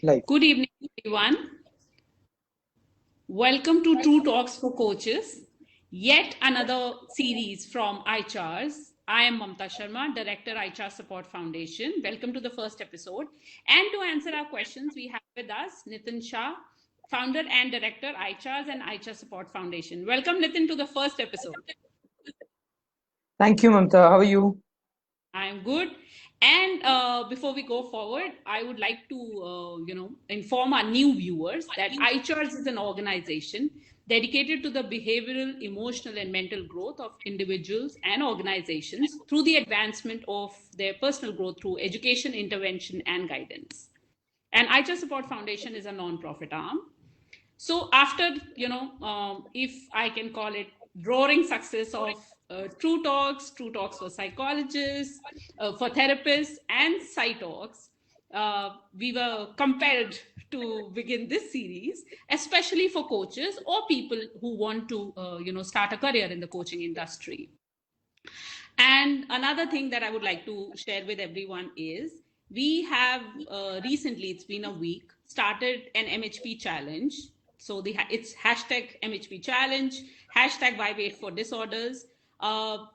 Live. Good evening, everyone. Welcome to True Talks for Coaches, yet another series from iChars. I am Mamta Sharma, Director, iChars Support Foundation. Welcome to the first episode. And to answer our questions, we have with us Nitin Shah, Founder and Director, iChars and iChars Support Foundation. Welcome, Nitin, to the first episode. Thank you, Mamta. How are you? I'm good. And before we go forward, I would like to, inform our new viewers that iCharge is an organization dedicated to the behavioral, emotional, and mental growth of individuals and organizations through the advancement of their personal growth through education, intervention, and guidance. And iCharge Support Foundation is a non-profit arm. So after, if I can call it roaring success of True Talks for psychologists, for therapists, and PsyTalks, we were compelled to begin this series, especially for coaches or people who want to, start a career in the coaching industry. And another thing that I would like to share with everyone is we have recently, it's been a week, started an MHP challenge. So it's hashtag MHP challenge, hashtag Why Wait for Disorders.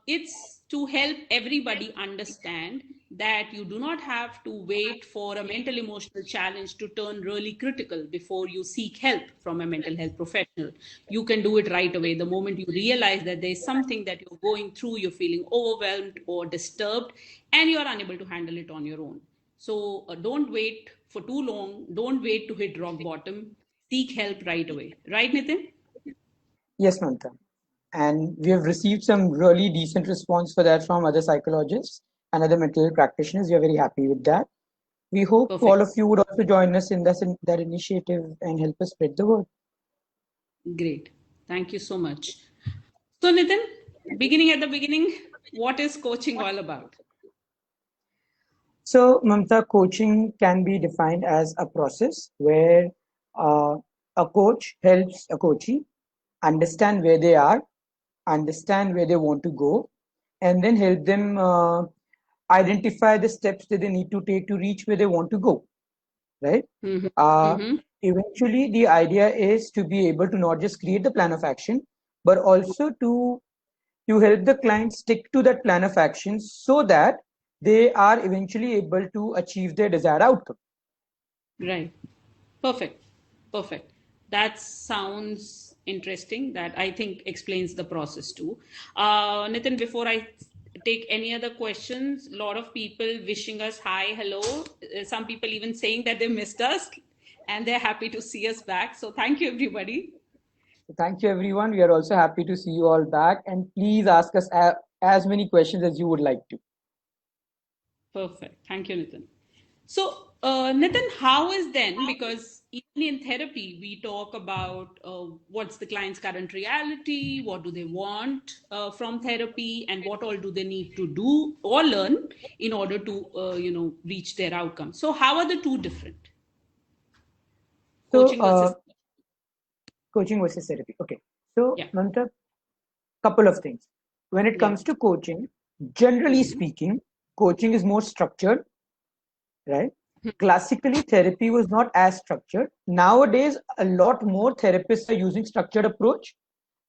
It's to help everybody understand that you do not have to wait for a mental emotional challenge to turn really critical before you seek help from a mental health professional. You can do it right away the moment you realize that there's something that you're going through, you're feeling overwhelmed or disturbed, and you're unable to handle it on your own. So don't wait for too long. Don't wait to hit rock bottom. Seek help right away. Right, Nitin? Yes, Mamta. And we have received some really decent response for that from other psychologists and other mental health practitioners. We are very happy with that. We hope Perfect. all of you would also join us in that initiative and help us spread the word. Great. Thank you so much. So, Nitin, beginning at the beginning, what is coaching all about? So, Mamta, coaching can be defined as a process where uh, a coach helps a coachee understand where they are, understand where they want to go, and then help them identify the steps that they need to take to reach where they want to go, right? Mm-hmm. Uh, Mm-hmm. Eventually, the idea is to be able to not just create the plan of action, but also to help the client stick to that plan of action so that they are eventually able to achieve their desired outcome. Right. Perfect. Perfect. That sounds interesting. That I think explains the process too. Nitin, before I take any other questions, a lot of people wishing us hi, hello. Some people even saying that they missed us and they're happy to see us back. So thank you, everybody. So thank you, everyone. We are also happy to see you all back, and please ask us as many questions as you would like to. Perfect. Thank you, Nitin. So, Nitin, how is then, because even in therapy, we talk about what's the client's current reality, what do they want from therapy, and what all do they need to do or learn in order to, reach their outcome. So, how are the two different? So, Coaching versus, coaching versus therapy. Okay. So, yeah, Mamta, couple of things. When it yeah. comes to coaching, generally Mm-hmm. speaking, coaching is more structured, right? Classically, therapy was not as structured. Nowadays, a lot more therapists are using structured approach.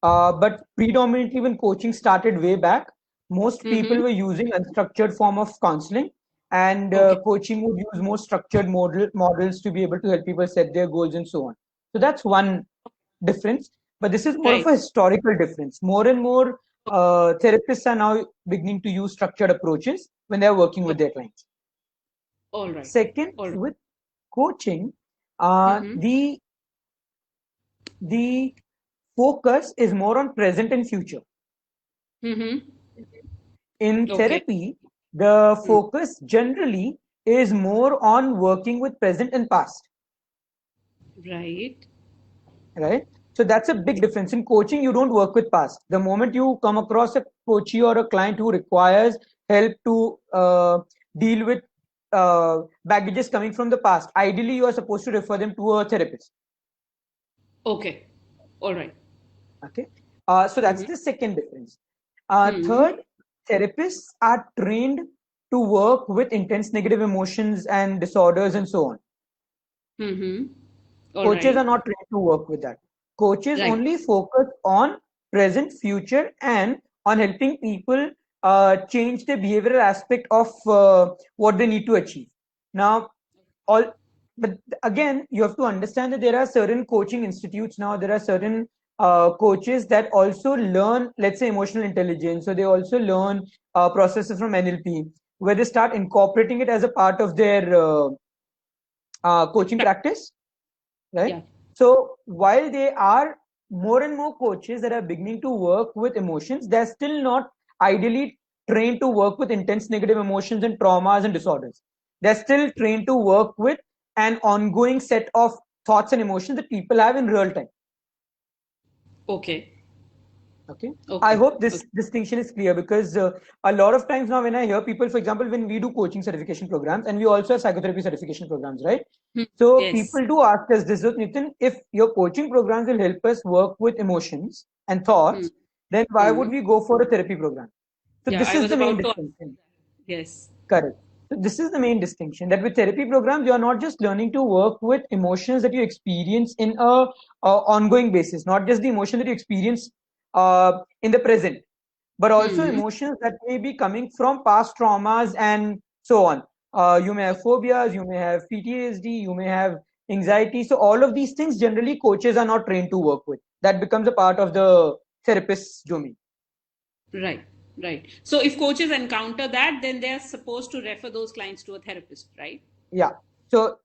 But predominantly, when coaching started way back, most people Mm-hmm. were using unstructured form of counseling, and Okay, coaching would use more structured models to be able to help people set their goals and so on. So that's one difference. But this is more of right. a historical difference. More and more therapists are now beginning to use structured approaches when they are working with Right. their clients. All right. Second, All right. with coaching, Mm-hmm. the focus is more on present and future. Mm-hmm. In Okay. therapy, the Mm. focus generally is more on working with present and past, Right. right? So that's a big difference. In coaching, you don't work with past. The moment you come across a coachee or a client who requires help to deal with baggages coming from the past, ideally you are supposed to refer them to a therapist. Okay. All right. Okay, so that's Mm-hmm. the second difference. Mm-hmm. Third, therapists are trained to work with intense negative emotions and disorders and so on. All Coaches are right. not trained to work with that. Coaches Right. only focus on present, future, and on helping people change the behavioral aspect of what they need to achieve. Now, all, but again, you have to understand that there are certain coaching institutes now. There are certain coaches that also learn, let's say, emotional intelligence. So they also learn processes from NLP, where they start incorporating it as a part of their coaching practice, right? Yeah. So while there are more and more coaches that are beginning to work with emotions, they're still not ideally trained to work with intense negative emotions and traumas and disorders. They're still trained to work with an ongoing set of thoughts and emotions that people have in real time. Okay. Okay. I Okay. hope this distinction is clear, because a lot of times now when I hear people, for example, when we do coaching certification programs and we also have psychotherapy certification programs, right? So Yes. people do ask us this, Nitin, if your coaching programs will help us work with emotions and thoughts, then why would we go for a therapy program? So Yeah, this I is was the main about to ask distinction. that. Yes. Correct. So this is the main distinction, that with therapy programs, you are not just learning to work with emotions that you experience in a ongoing basis, not just the emotion that you experience in the present, but also emotions that may be coming from past traumas and so on. You may have phobias, you may have PTSD, you may have anxiety. So all of these things generally coaches are not trained to work with. That becomes a part of the therapist's domain. Right. Right. So if coaches encounter that, then they're supposed to refer those clients to a therapist, right? Yeah. So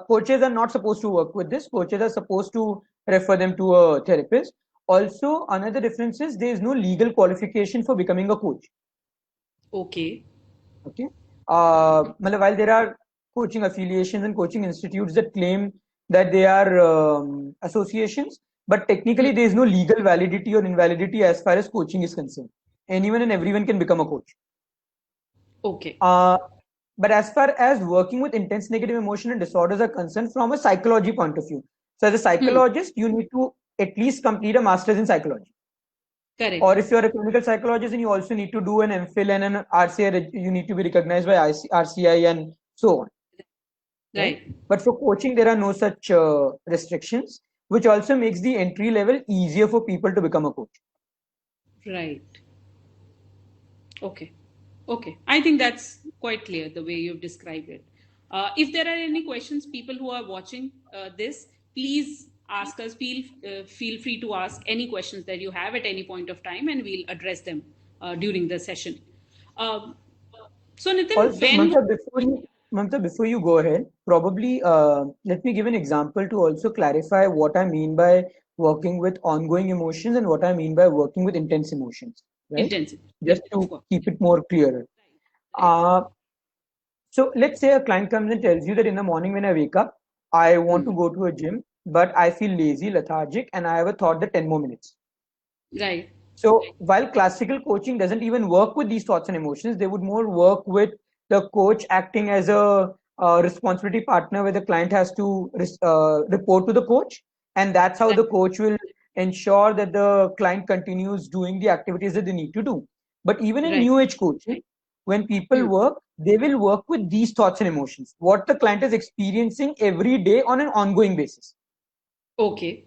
coaches are not supposed to work with this. Coaches are supposed to refer them to a therapist. Also, another difference is there is no legal qualification for becoming a coach. Okay. Okay. While there are coaching affiliations and coaching institutes that claim that they are associations, but technically there is no legal validity or invalidity as far as coaching is concerned. Anyone and everyone can become a coach. Okay. Uh, but as far as working with intense negative emotion and disorders are concerned from a psychology point of view, so as a psychologist, you need to at least complete a master's in psychology. Correct. Or if you're a clinical psychologist, then you also need to do an MPhil and an RCI. You need to be recognized by RCI and so on, right? Right. But for coaching, there are no such restrictions, which also makes the entry level easier for people to become a coach. Right. Okay. Okay. I think that's quite clear the way you've described it. If there are any questions, people who are watching this, please ask us. Feel free to ask any questions that you have at any point of time, and we'll address them during the session. Um, so, Nitin, Also, when would Mamta, before you go ahead, probably let me give an example to also clarify what I mean by working with ongoing emotions and what I mean by working with intense emotions, right? intensive? Just Yeah, of to course. keep it more clearer. Right. Uh, so let's say a client comes and tells you that in the morning when I wake up, I want to go to a gym, but I feel lazy, lethargic, and I have a thought that 10 more minutes. Right. So while classical coaching doesn't even work with these thoughts and emotions, they would more work with the coach acting as a responsibility partner where the client has to report to the coach. And that's how Right. the coach will ensure that the client continues doing the activities that they need to do. But even in Right. new age coaching, when people Hmm. work, they will work with these thoughts and emotions, what the client is experiencing every day on an ongoing basis, Okay.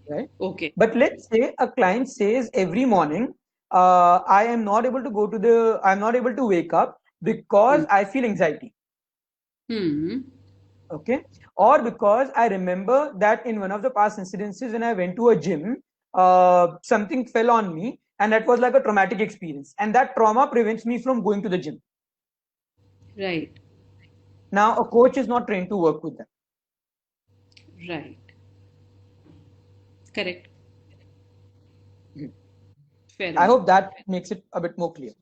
right? Okay. But let's say a client says every morning, I'm not able to wake up because I feel anxiety. Hmm. Okay. Or because I remember that in one of the past incidences when I went to a gym, something fell on me and that was like a traumatic experience. And that trauma prevents me from going to the gym. Right. Now, a coach is not trained to work with that. Right. Correct. Mhm. Fair I enough. hope that makes it a bit more clear.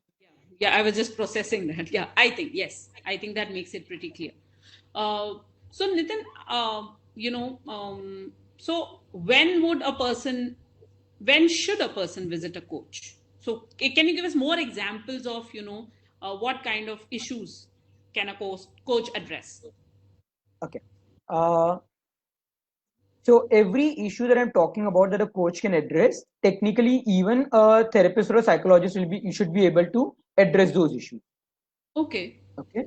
Yeah, I was just processing that. Yeah, I think, yes, I think that makes it pretty clear. Uh, so, Nitin, so when should a person visit a coach? So, can you give us more examples of, what kind of issues can a coach address? Okay. Uh, So every issue that I'm talking about that a coach can address, technically even a therapist or a psychologist will be you should be able to address those issues. Okay. Okay.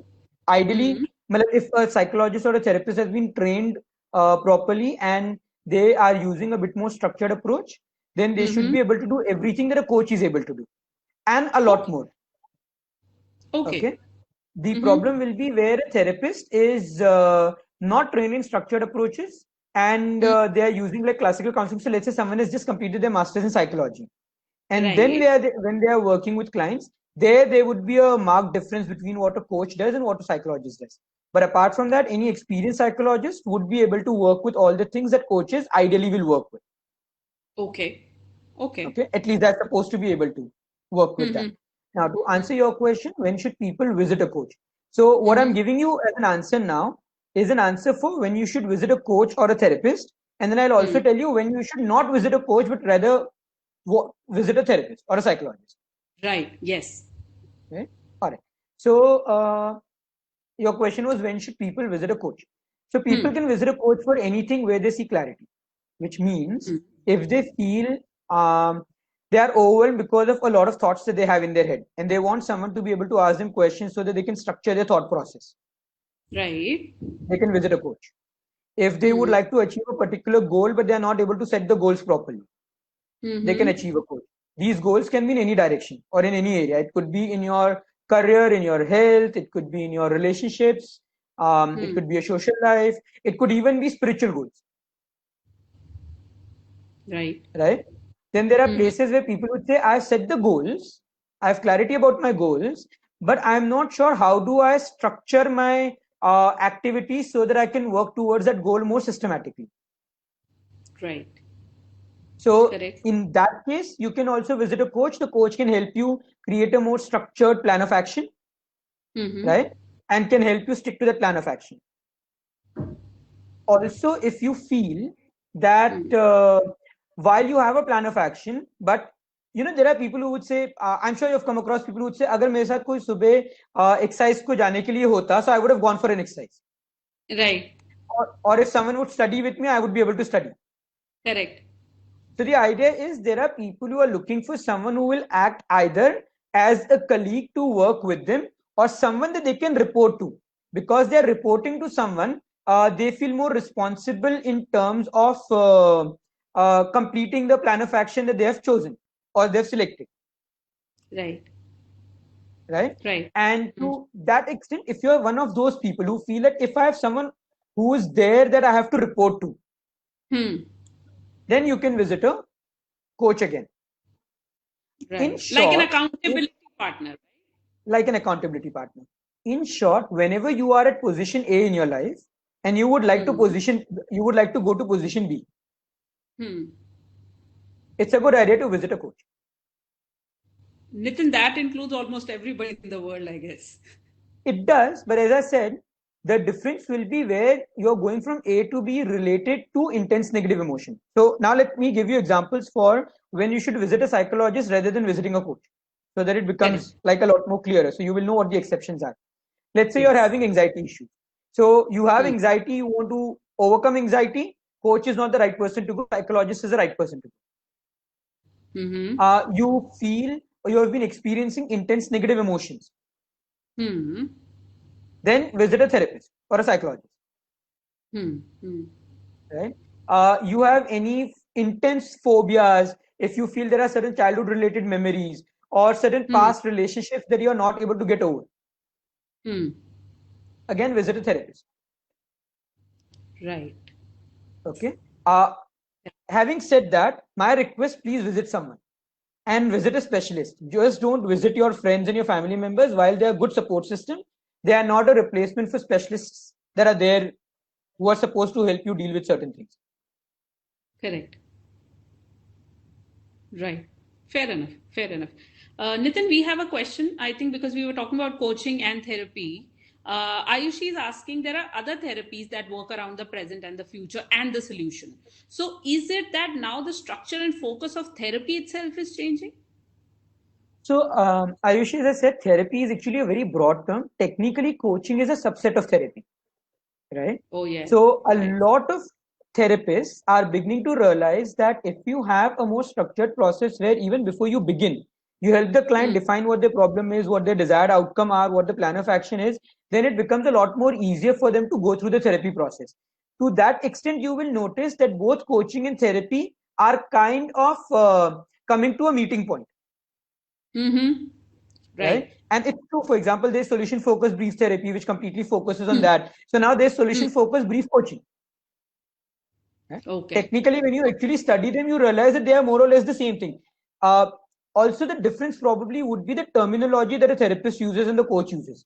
Ideally, Hmm. if a psychologist or a therapist has been trained properly and they are using a bit more structured approach, then they should Mm-hmm. be able to do everything that a coach is able to do and a lot Okay. more. Okay. Okay. The Mm-hmm. problem will be where a therapist is not trained in structured approaches and Mm. they are using like classical concepts. So let's say someone has just completed their master's in psychology, and then Right. when they are working with clients, there would be a marked difference between what a coach does and what a psychologist does. But apart from that, any experienced psychologist would be able to work with all the things that coaches ideally will work with. Okay. Okay. Okay, at least they're supposed to be able to work with that. Mm-hmm. Now, to answer your question, when should people visit a coach? So, what I'm Mm-hmm. giving you as an answer now is an answer for when you should visit a coach or a therapist. And then I'll also Mm. tell you when you should not visit a coach, but rather visit a therapist or a psychologist. Right. Yes. Right? All right. So, your question was when should people visit a coach? So, people Hmm. can visit a coach for anything where they see clarity, which means Hmm. if they feel they are overwhelmed because of a lot of thoughts that they have in their head and they want someone to be able to ask them questions so that they can structure their thought process, Right. they can visit a coach. If they would Hmm. like to achieve a particular goal but they are not able to set the goals properly, they can Mm-hmm. achieve a goal. These goals can be in any direction or in any area. It could be in your career, in your health, it could be in your relationships, it Hmm. could be a social life, it could even be spiritual goals, Right. right? Then there are Mm-hmm. places where people would say, I've set the goals, I have clarity about my goals, but I'm not sure how do I structure my activities so that I can work towards that goal more systematically. Right. So Correct. in that case, you can also visit a coach. The coach can help you create a more structured plan of action, Mm-hmm. right? And can help you stick to that plan of action. Also, if you feel that Hmm. while you have a plan of action, but there are people who would say, I'm sure you've come across people who would say, अगर मेरे साथ कोई सुबह exercise को जाने के लिए होता, so I would have gone for an exercise. Right. Or if someone would study with me, I would be able to study. Correct. So the idea is there are people who are looking for someone who will act either as a colleague to work with them or someone that they can report to. Because they are reporting to someone, they feel more responsible in terms of completing the plan of action that they have chosen or they've selected, Right. right? Right. And Mm. to that extent, if you're one of those people who feel that if I have someone who is there that I have to report to, Hmm. then you can visit a coach again. In Right. Like an short, if accountability partner. like an accountability partner. In short, whenever you are at position A in your life and Hmm. you would like to go to position B, Hmm. it's a good idea to visit a coach. Nitin, that includes almost everybody in the world, I guess. It does, but as I said, the difference will be where you're going from A to B related to intense negative emotion. So now let me give you examples for when you should visit a psychologist rather than visiting a coach, so that it Correct. becomes like a lot more clearer. So you will know what the exceptions are. Let's say you're Yes. having anxiety issues. So you have Hmm. anxiety, you want to overcome anxiety. Coach is not the right person to go. Psychologist is the right person to Mm-hmm. go. You feel or you have been experiencing intense negative emotions. Hmm. Then visit a therapist or a psychologist. Hmm. Hmm. Right? You have any intense phobias. If you feel there are certain childhood related memories or certain Hmm. past relationships that you are not able to get over, Hmm. again visit a therapist. Right. Okay. Uh, Having said that, my request, please visit someone and visit a specialist. Just don't visit your friends and your family members. While they are good support system, they are not a replacement for specialists that are there who are supposed to help you deal with certain things. Correct. Right. Fair enough. Fair enough. Nitin, we have a question. I think because we were talking about coaching and therapy, Ayushi is asking there are other therapies that work around the present and the future and the solution. So, is it that now the structure and focus of therapy itself is changing? So, Ayushi, as I said, therapy is actually a very broad term. Technically, coaching is a subset of therapy, right? Oh, yeah. So, a Right. lot of therapists are beginning to realize that if you have a more structured process where even before you begin, You help the client Mm. define what their problem is, what their desired outcome are, what the plan of action is, then it becomes a lot more easier for them to go through the therapy process. To that extent, you will notice that both coaching and therapy are kind of coming to a meeting point, Mm-hmm. right? Right. And it's true, for example, there's solution focused brief therapy, which completely focuses on that. So now there's Mm. solution focused brief coaching. Right? Okay. Technically, when you actually study them, you realize that they are more or less the same thing. Uh, Also, the difference probably would be the terminology that a therapist uses and the coach uses.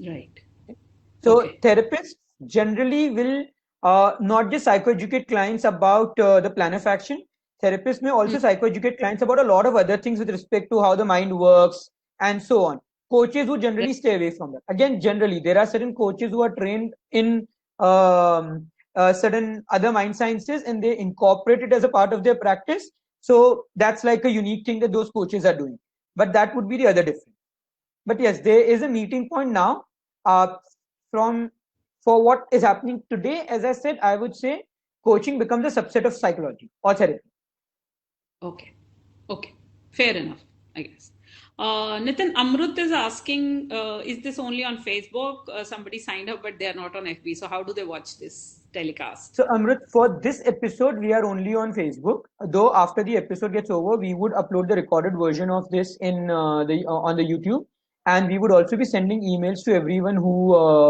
Right. So, Okay. therapists generally will not just psychoeducate clients about the plan of action. Therapists may Mm. also psychoeducate clients about a lot of other things with respect to how the mind works and so on. Coaches who Right. generally stay away from that. Again, generally, there are certain coaches who are trained in um, certain other mind sciences and they incorporate it as a part of their practice. So that's like a unique thing that those coaches are doing. But that would be the other difference. But yes, there is a meeting point now. Uh, from for what is happening today, as I said, I would say coaching becomes a subset of psychology or therapy. Okay. Okay. Fair enough, I guess. Nitin, Amrut is asking, is this only on Facebook? Somebody signed up, but they are not on FB. So how do they watch this telecast? So, Amrit, for this episode, we are only on Facebook. Though after the episode gets over, we would upload the recorded version of this in the on the YouTube, and we would also be sending emails to everyone who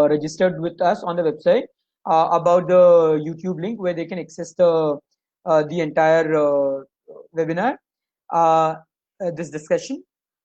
registered with us on the website about the YouTube link where they can access the entire webinar, uh, this discussion.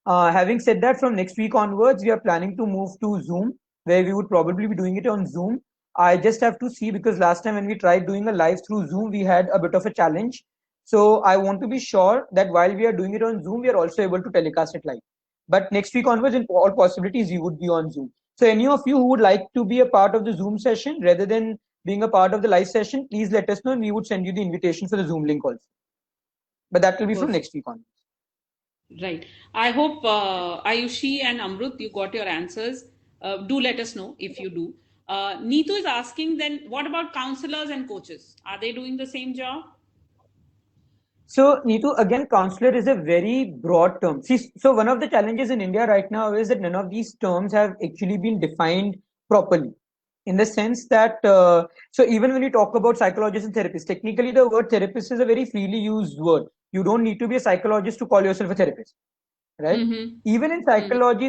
Having said that, from next week onwards, we are planning to move to Zoom, where we would probably be doing it on Zoom. I just have to see because last time when we tried doing a live through Zoom, we had a bit of a challenge. So I want to be sure that while we are doing it on Zoom, we are also able to telecast it live. But next week onwards, in all possibilities, we would be on Zoom. So any of you who would like to be a part of the Zoom session rather than being a part of the live session, please let us know and we would send you the invitation for the Zoom link also. But that will be from Perfect. next week on. Right. I hope Ayushi and Amrut, you got your answers. Do let us know if you do. Neetu is asking then, what about counselors and coaches? Are they doing the same job? So, Neetu, again, counselor is a very broad term. See, so one of the challenges in India right now is that none of these terms have actually been defined properly. In the sense that, so even when you talk about psychologists and therapists, technically the word therapist is a very freely used word. You don't need to be a psychologist to call yourself a therapist, right? Mm-hmm. Even in Mm-hmm. psychology,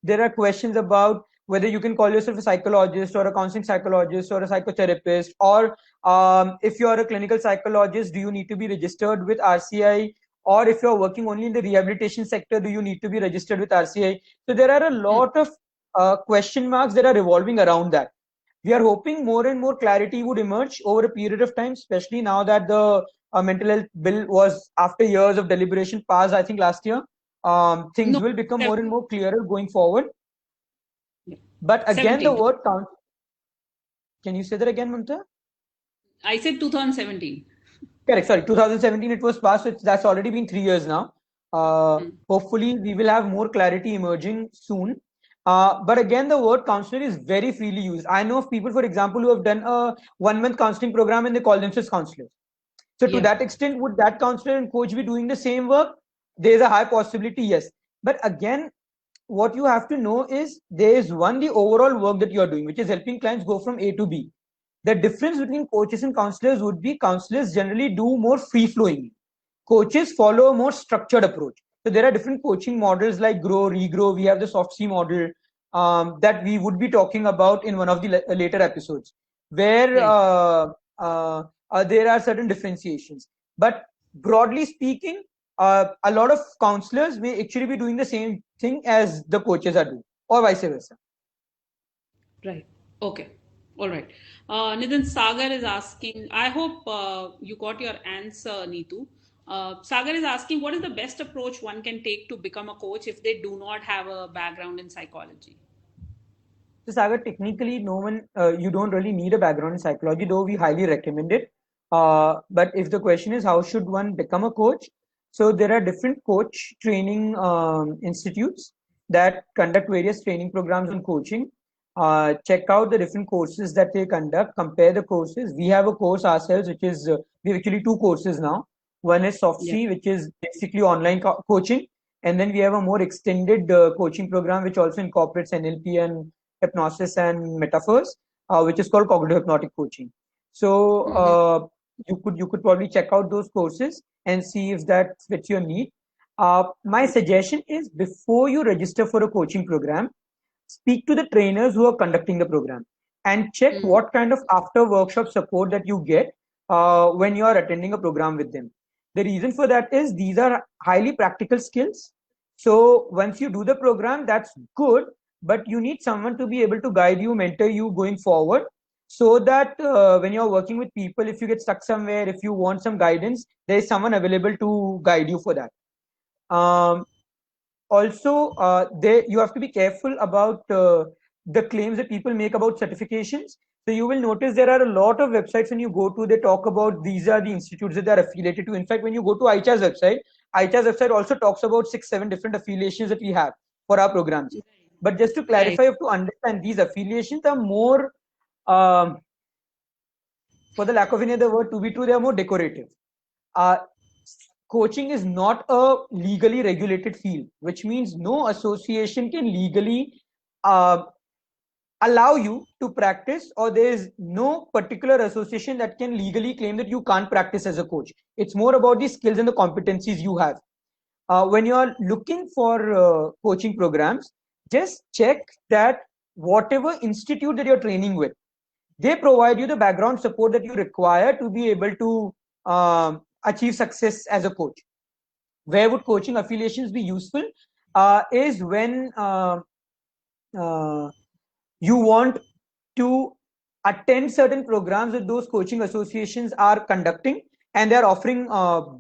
there are questions about whether you can call yourself a psychologist or a counseling psychologist or a psychotherapist, or if you are a clinical psychologist, do you need to be registered with RCI? Or if you're working only in the rehabilitation sector, do you need to be registered with RCI? So there are a lot of question marks that are revolving around that. We are hoping more and more clarity would emerge over a period of time, especially now that the mental health bill was, after years of deliberation, passed, I think last year. Things No, will become seven, more and more clearer going forward. yeah. But again, the 17. word count. Can you say that again, Mamta? I said 2017. Correct. Sorry, 2017 it was passed. So that's already been 3 years now. Mm. Hopefully, we will have more clarity emerging soon. But again, the word counselor is very freely used. I know of people, for example, who have done a 1 month counseling program and they call themselves counselors. So to Yeah. that extent, would that counselor and coach be doing the same work? There is a high possibility, yes. But again, what you have to know is there is one, the overall work that you are doing, which is helping clients go from A to B. The difference between coaches and counselors would be counselors generally do more free flowing. Coaches follow a more structured approach. So there are different coaching models like grow, regrow. We have the soft C model that we would be talking about in one of the later episodes, where Right. there are certain differentiations. But broadly speaking, a lot of counselors may actually be doing the same thing as the coaches are doing, or vice versa. Right. Okay. All right. Nitin Sagar is asking, I hope you got your answer, Neetu. Sagar is asking, what is the best approach one can take to become a coach if they do not have a background in psychology? So Sagar, technically, no one, you don't really need a background in psychology, though we highly recommend it. But if the question is how should one become a coach, so there are different coach training institutes that conduct various training programs on coaching. Check out the different courses that they conduct, compare the courses. We have a course ourselves, which is, we have actually two courses now. One is Yeah. SoftC, which is basically online coaching. And then we have a more extended coaching program, which also incorporates NLP and hypnosis and metaphors, which is called cognitive hypnotic coaching. So Mhm. you could probably check out those courses and see if that fits your need. My suggestion is before you register for a coaching program, speak to the trainers who are conducting the program and check Mm. what kind of after workshop support that you get when you are attending a program with them. The reason for that is these are highly practical skills. So once you do the program, that's good, but you need someone to be able to guide you, mentor you going forward, so that when you're working with people, if you get stuck somewhere, if you want some guidance, there is someone available to guide you for that. Um, Also, you have to be careful about the claims that people make about certifications. So you will notice there are a lot of websites when you go to, they talk about these are the institutes that they are affiliated to. In fact, when you go to ICHA's website also talks about 6, 7 different affiliations that we have for our programs. But just to Right. clarify, you have to understand these affiliations are more, um, for the lack of any other word, to be true, they are more decorative. uh, Coaching is not a legally regulated field, which means no association can legally uh, allow you to practice, or there is no particular association that can legally claim that you can't practice as a coach. It's more about the skills and the competencies you have. When you are looking for coaching programs, just check that whatever institute that you're training with, they provide you the background support that you require to be able to achieve success as a coach. Where would coaching affiliations be useful? Is when uh, you want to attend certain programs that those coaching associations are conducting, and they're offering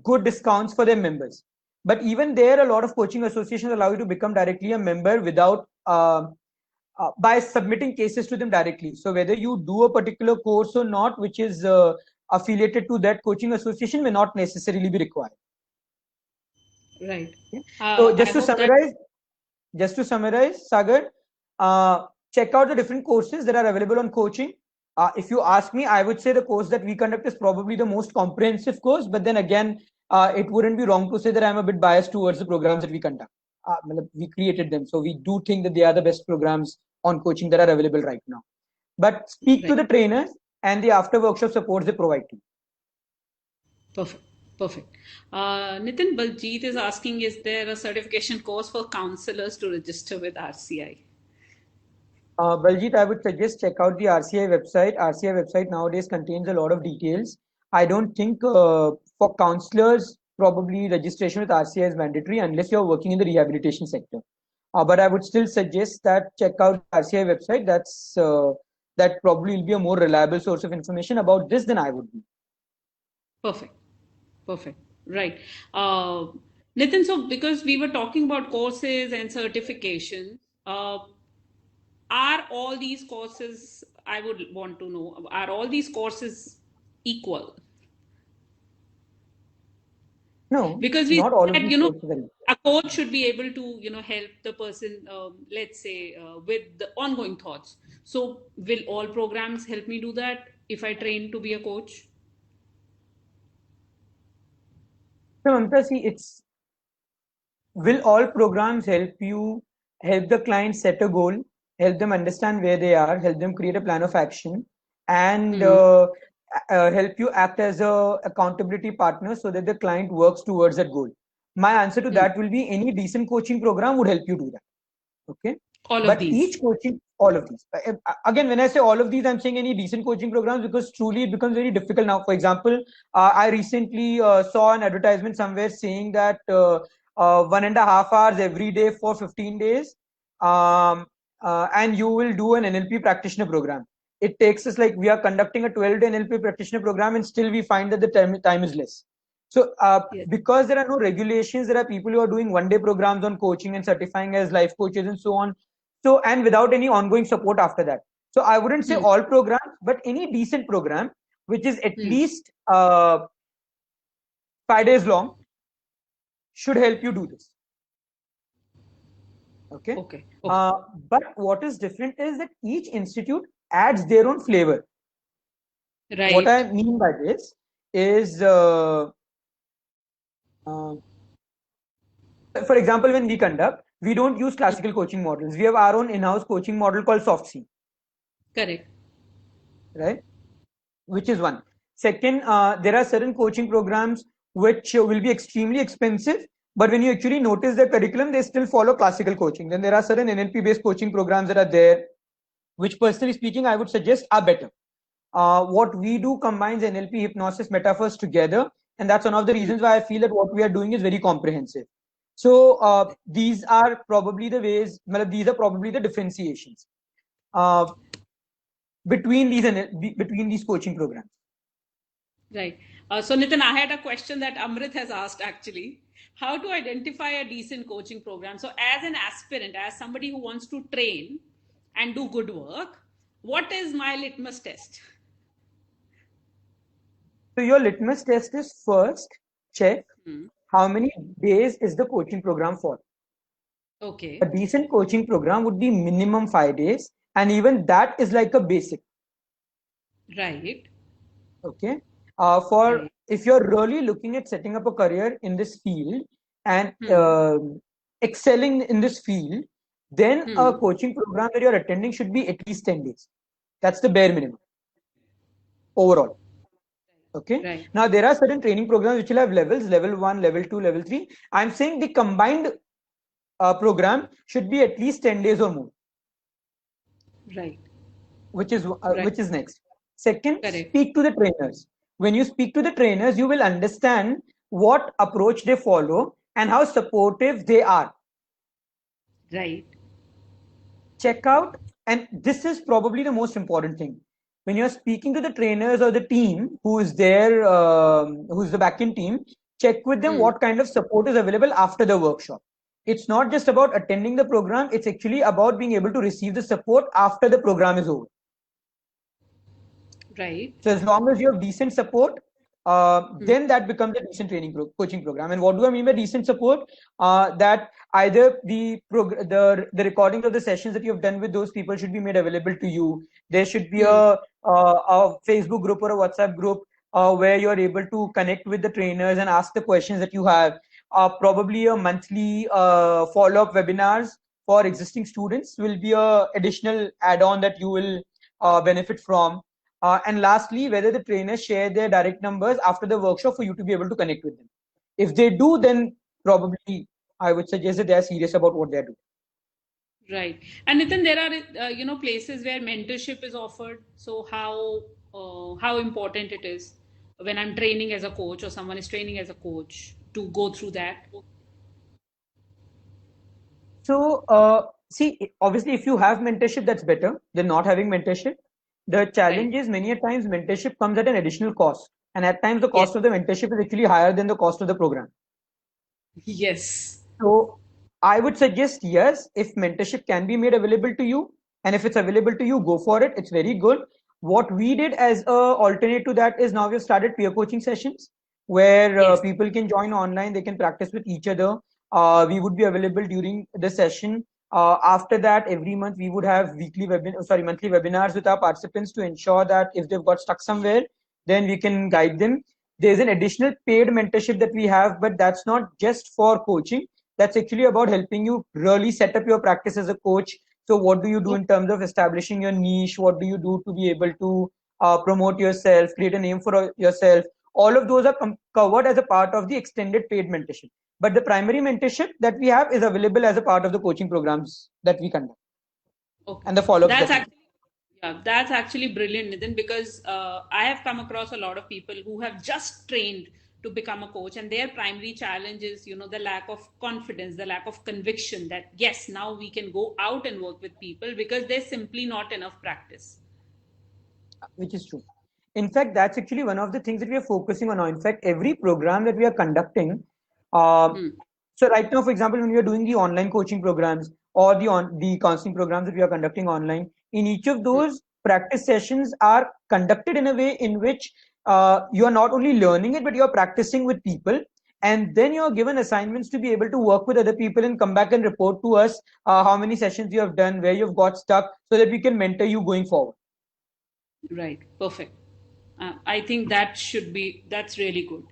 good discounts for their members. But even there, a lot of coaching associations allow you to become directly a member without by submitting cases to them directly. So whether you do a particular course or not, which is affiliated to that coaching association, may not necessarily be required. Right. Okay? So I hope that. just to summarize, Sagar, check out the different courses that are available on coaching. If you ask me, I would say the course that we conduct is probably the most comprehensive course. But then again, it wouldn't be wrong to say that I'm a bit biased towards the programs that we conduct. We created them, so we do think that they are the best programs on coaching that are available right now. But speak to Right. the trainers and the after workshop supports they provide to you. Perfect. Perfect. Nitin, Baljit is asking, is there a certification course for counselors to register with RCI? Baljit, I would suggest check out the RCI website. RCI website nowadays contains a lot of details. I don't think for counselors, probably registration with RCI is mandatory unless you're working in the rehabilitation sector. But I would still suggest that check out the RCI website. That probably will be a more reliable source of information about this than I would be. Perfect. Perfect. Right. Uh, Nitin, so because we were talking about courses and certification, uh, are all these courses, I would want to know, are all these courses equal? No, Because we not all of said, these courses are. a coach should be able to, help the person, let's say, with the ongoing thoughts. So will all programs help me do that if I train to be a coach? So, Mamta, see, it's will all programs help the client set a goal, help them understand where they are, help them create a plan of action, and Hmm. help you act as a accountability partner so that the client works towards that goal? My answer to Hmm. that will be any decent coaching program would help you do that. Okay. All of But these. each coaching, all of these. Again, when I say all of these, I'm saying any decent coaching programs because truly it becomes very difficult now. For example, I recently saw an advertisement somewhere saying that 1.5 hours every day for 15 days, um, and you will do an NLP practitioner program. It takes us like we are conducting a 12-day NLP practitioner program, and still we find that the time is less. So, Yes. because there are no regulations, there are people who are doing 1-day programs on coaching and certifying as life coaches and so on. So, and without any ongoing support after that. So, I wouldn't say Hmm. all programs, but any decent program, which is at Hmm. least 5 days long, should help you do this. Okay. Okay. Okay. Uh, but what is different is that each institute adds their own flavor. What Right. I mean by this is Uh, for example, when we conduct, we don't use classical coaching models. We have our own in-house coaching model called SoftC, Correct. right? Which is one. Second, there are certain coaching programs which will be extremely expensive, but when you actually notice the curriculum, they still follow classical coaching. Then there are certain NLP-based coaching programs that are there, which personally speaking, I would suggest are better. What we do combines NLP, hypnosis, metaphors together, and that's one of the reasons why I feel that what we are doing is very comprehensive. So these are probably the ways, these are probably the differentiations uh, between these coaching programs. Right. So Nitin, I had a question that Amrit has asked actually. How to identify a decent coaching program? So as an aspirant, as somebody who wants to train and do good work, what is my litmus test? So your litmus test is first check Hmm. how many days is the coaching program for. A Okay. decent coaching program would be minimum 5 days, and even that is like a basic. Right. Okay. For Right. if you're really looking at setting up a career in this field and Hmm. excelling in this field, then a Hmm. coaching program that you're attending should be at least 10 days. That's the bare minimum overall. Okay. Right. Now there are certain training programs which will have levels, level 1, level 2, level 3. I'm saying the combined program should be at least 10 days or more, Right. Right. which is next. Second, Correct. speak to the trainers. When you speak to the trainers, you will understand what approach they follow and how supportive they are. Right. Check out, and this is probably the most important thing. When you're speaking to the trainers or the team who is there, who's the backend team, check with them Hmm. what kind of support is available after the workshop. It's not just about attending the program, it's actually about being able to receive the support after the program is over. Right. So as long as you have decent support, Hmm. then that becomes a decent coaching program. And what do I mean by decent support? That either the recordings of the sessions that you have done with those people should be made available to you. There should be Hmm. a Facebook group or a WhatsApp group where you are able to connect with the trainers and ask the questions that you have. Probably a monthly follow-up webinars for existing students will be a additional add-on that you will benefit from. And lastly, whether the trainers share their direct numbers after the workshop for you to be able to connect with them. If they do, then probably I would suggest that they are serious about what they're doing. Right. And Nitin, there are places where mentorship is offered. So how important it is when I'm training as a coach or someone is training as a coach to go through that. So, see, obviously, if you have mentorship, that's better than not having mentorship. The Right. challenge is many a times mentorship comes at an additional cost, and at times the Yes. cost of the mentorship is actually higher than the cost of the program. Yes. So I would suggest yes, if mentorship can be made available to you, and if it's available to you, go for it. It's very good. What we did as a alternate to that is now we've started peer coaching sessions where Yes. people can join online, they can practice with each other. We would be available during the session. After that, every month we would have monthly webinars with our participants to ensure that if they've got stuck somewhere, then we can guide them. There's an additional paid mentorship that we have, but that's not just for coaching, that's actually about helping you really set up your practice as a coach. So what do you do in terms of establishing your niche? What do you do to be able to promote yourself, create a name for yourself? All of those are covered as a part of the extended paid mentorship, but the primary mentorship that we have is available as a part of the coaching programs that we conduct Okay. and the follow-ups That's that we do. actually Yeah, that's actually brilliant, Nitin, because I have come across a lot of people who have just trained to become a coach, and their primary challenge is, the lack of confidence, the lack of conviction that yes, now we can go out and work with people because there's simply not enough practice. Which is true. In fact, that's actually one of the things that we are focusing on now. In fact, every program that we are conducting, uh, Hmm. so right now, for example, when we are doing the online coaching programs or the counseling programs that we are conducting online, in each of Hmm. those practice sessions are conducted in a way in which you are not only learning it, but you are practicing with people. And then you are given assignments to be able to work with other people and come back and report to us how many sessions you have done, where you've got stuck, so that we can mentor you going forward. Right. Perfect. I think that's really good.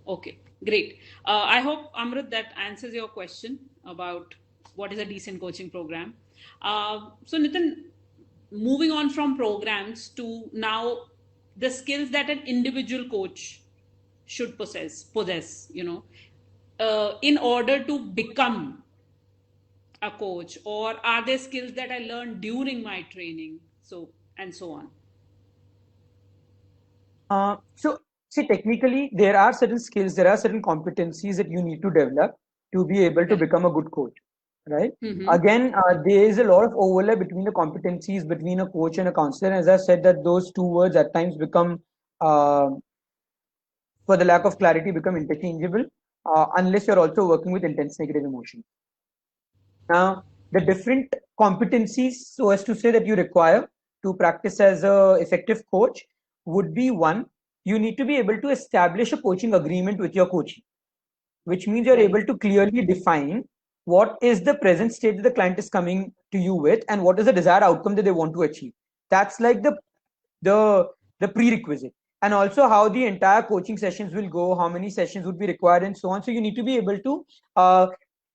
Okay. Great. I hope, Amrit, that answers your question about what is a decent coaching program. So, Nitin, moving on from programs to now the skills that an individual coach should possess, in order to become a coach, or are there skills that I learned during my training? So, and so on. So, see, technically, there are certain skills, there are certain competencies that you need to develop to be able to Correct. become a good coach, right? Mm-hmm. Again, there is a lot of overlap between the competencies between a coach and a counselor. As I said, that those two words at times become, uh, for the lack of clarity, become interchangeable, unless you're also working with intense negative emotion. Now, the different competencies, so as to say, that you require to practice as a effective coach would be: one, you need to be able to establish a coaching agreement with your coach, which means you're Right. able to clearly define what is the present state that the client is coming to you with and what is the desired outcome that they want to achieve. That's like the the prerequisite. And also how the entire coaching sessions will go, how many sessions would be required, and so on. So you need to be able to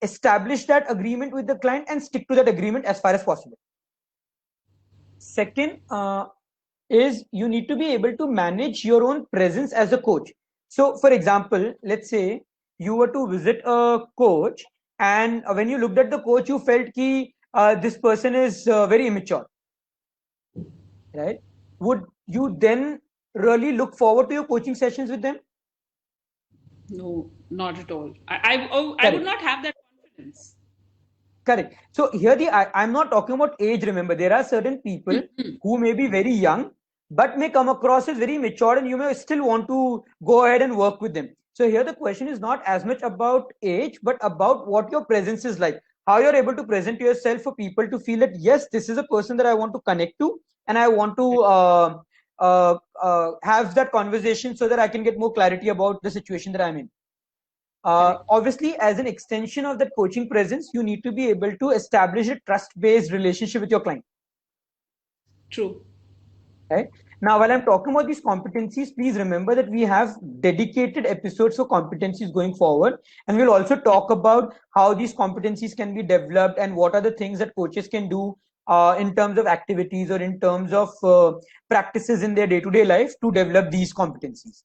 establish that agreement with the client and stick to that agreement as far as possible. Second, is you need to be able to manage your own presence as a coach. So, for example, let's say you were to visit a coach, and when you looked at the coach, you felt ki this person is very immature, right? Would you then really look forward to your coaching sessions with them? No, not at all. I would Correct. not have that confidence. Correct. So here I'm not talking about age. Remember, there are certain people Mhm. who may be very young, but may come across as very mature, and you may still want to go ahead and work with them. So here the question is not as much about age, but about what your presence is like, how you're able to present yourself for people to feel that yes, this is a person that I want to connect to, and I want to have that conversation so that I can get more clarity about the situation that I'm in. Correct. Obviously, as an extension of that coaching presence, you need to be able to establish a trust-based relationship with your client. True. Right now, while I'm talking about these competencies, please remember that we have dedicated episodes for competencies going forward, and we'll also talk about how these competencies can be developed and what are the things that coaches can do in terms of activities or in terms of practices in their day-to-day life to develop these competencies.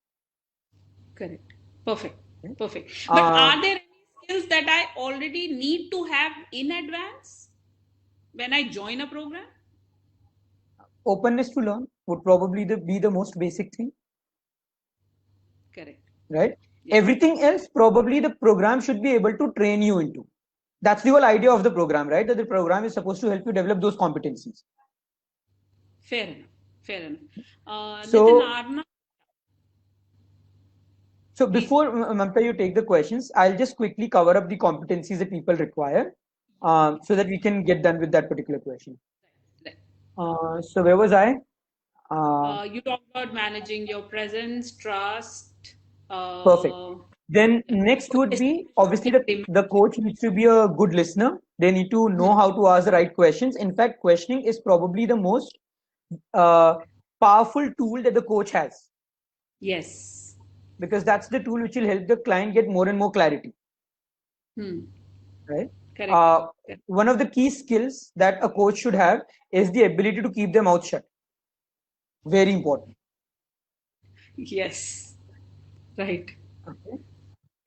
Correct. Perfect. Okay? Perfect. But Uh, are there any skills that I already need to have in advance when I join a program? Openness to learn would probably be the most basic thing, Correct. right? Yeah. Everything else, probably the program should be able to train you into. That's the whole idea of the program, right? That the program is supposed to help you develop those competencies. Fair enough. Fair enough. Nitin So, Arna, so please. before Mamta, you take the questions, I'll just quickly cover up the competencies that people require, so that we can get done with that particular question. Right. So where was I? Uh, You talked about managing your presence, trust. Perfect. Uh, Then yeah. next would be obviously Establishing the coach needs to be a good listener. They need to know how to ask the right questions. In fact, questioning is probably the most uh, powerful tool that the coach has, yes. because that's the tool which will help the client get more and more clarity, Hmm. right? Correct. Uh, Correct. One of the key skills that a coach should have is the ability to keep their mouth shut. Very important. Yes. Right. Okay.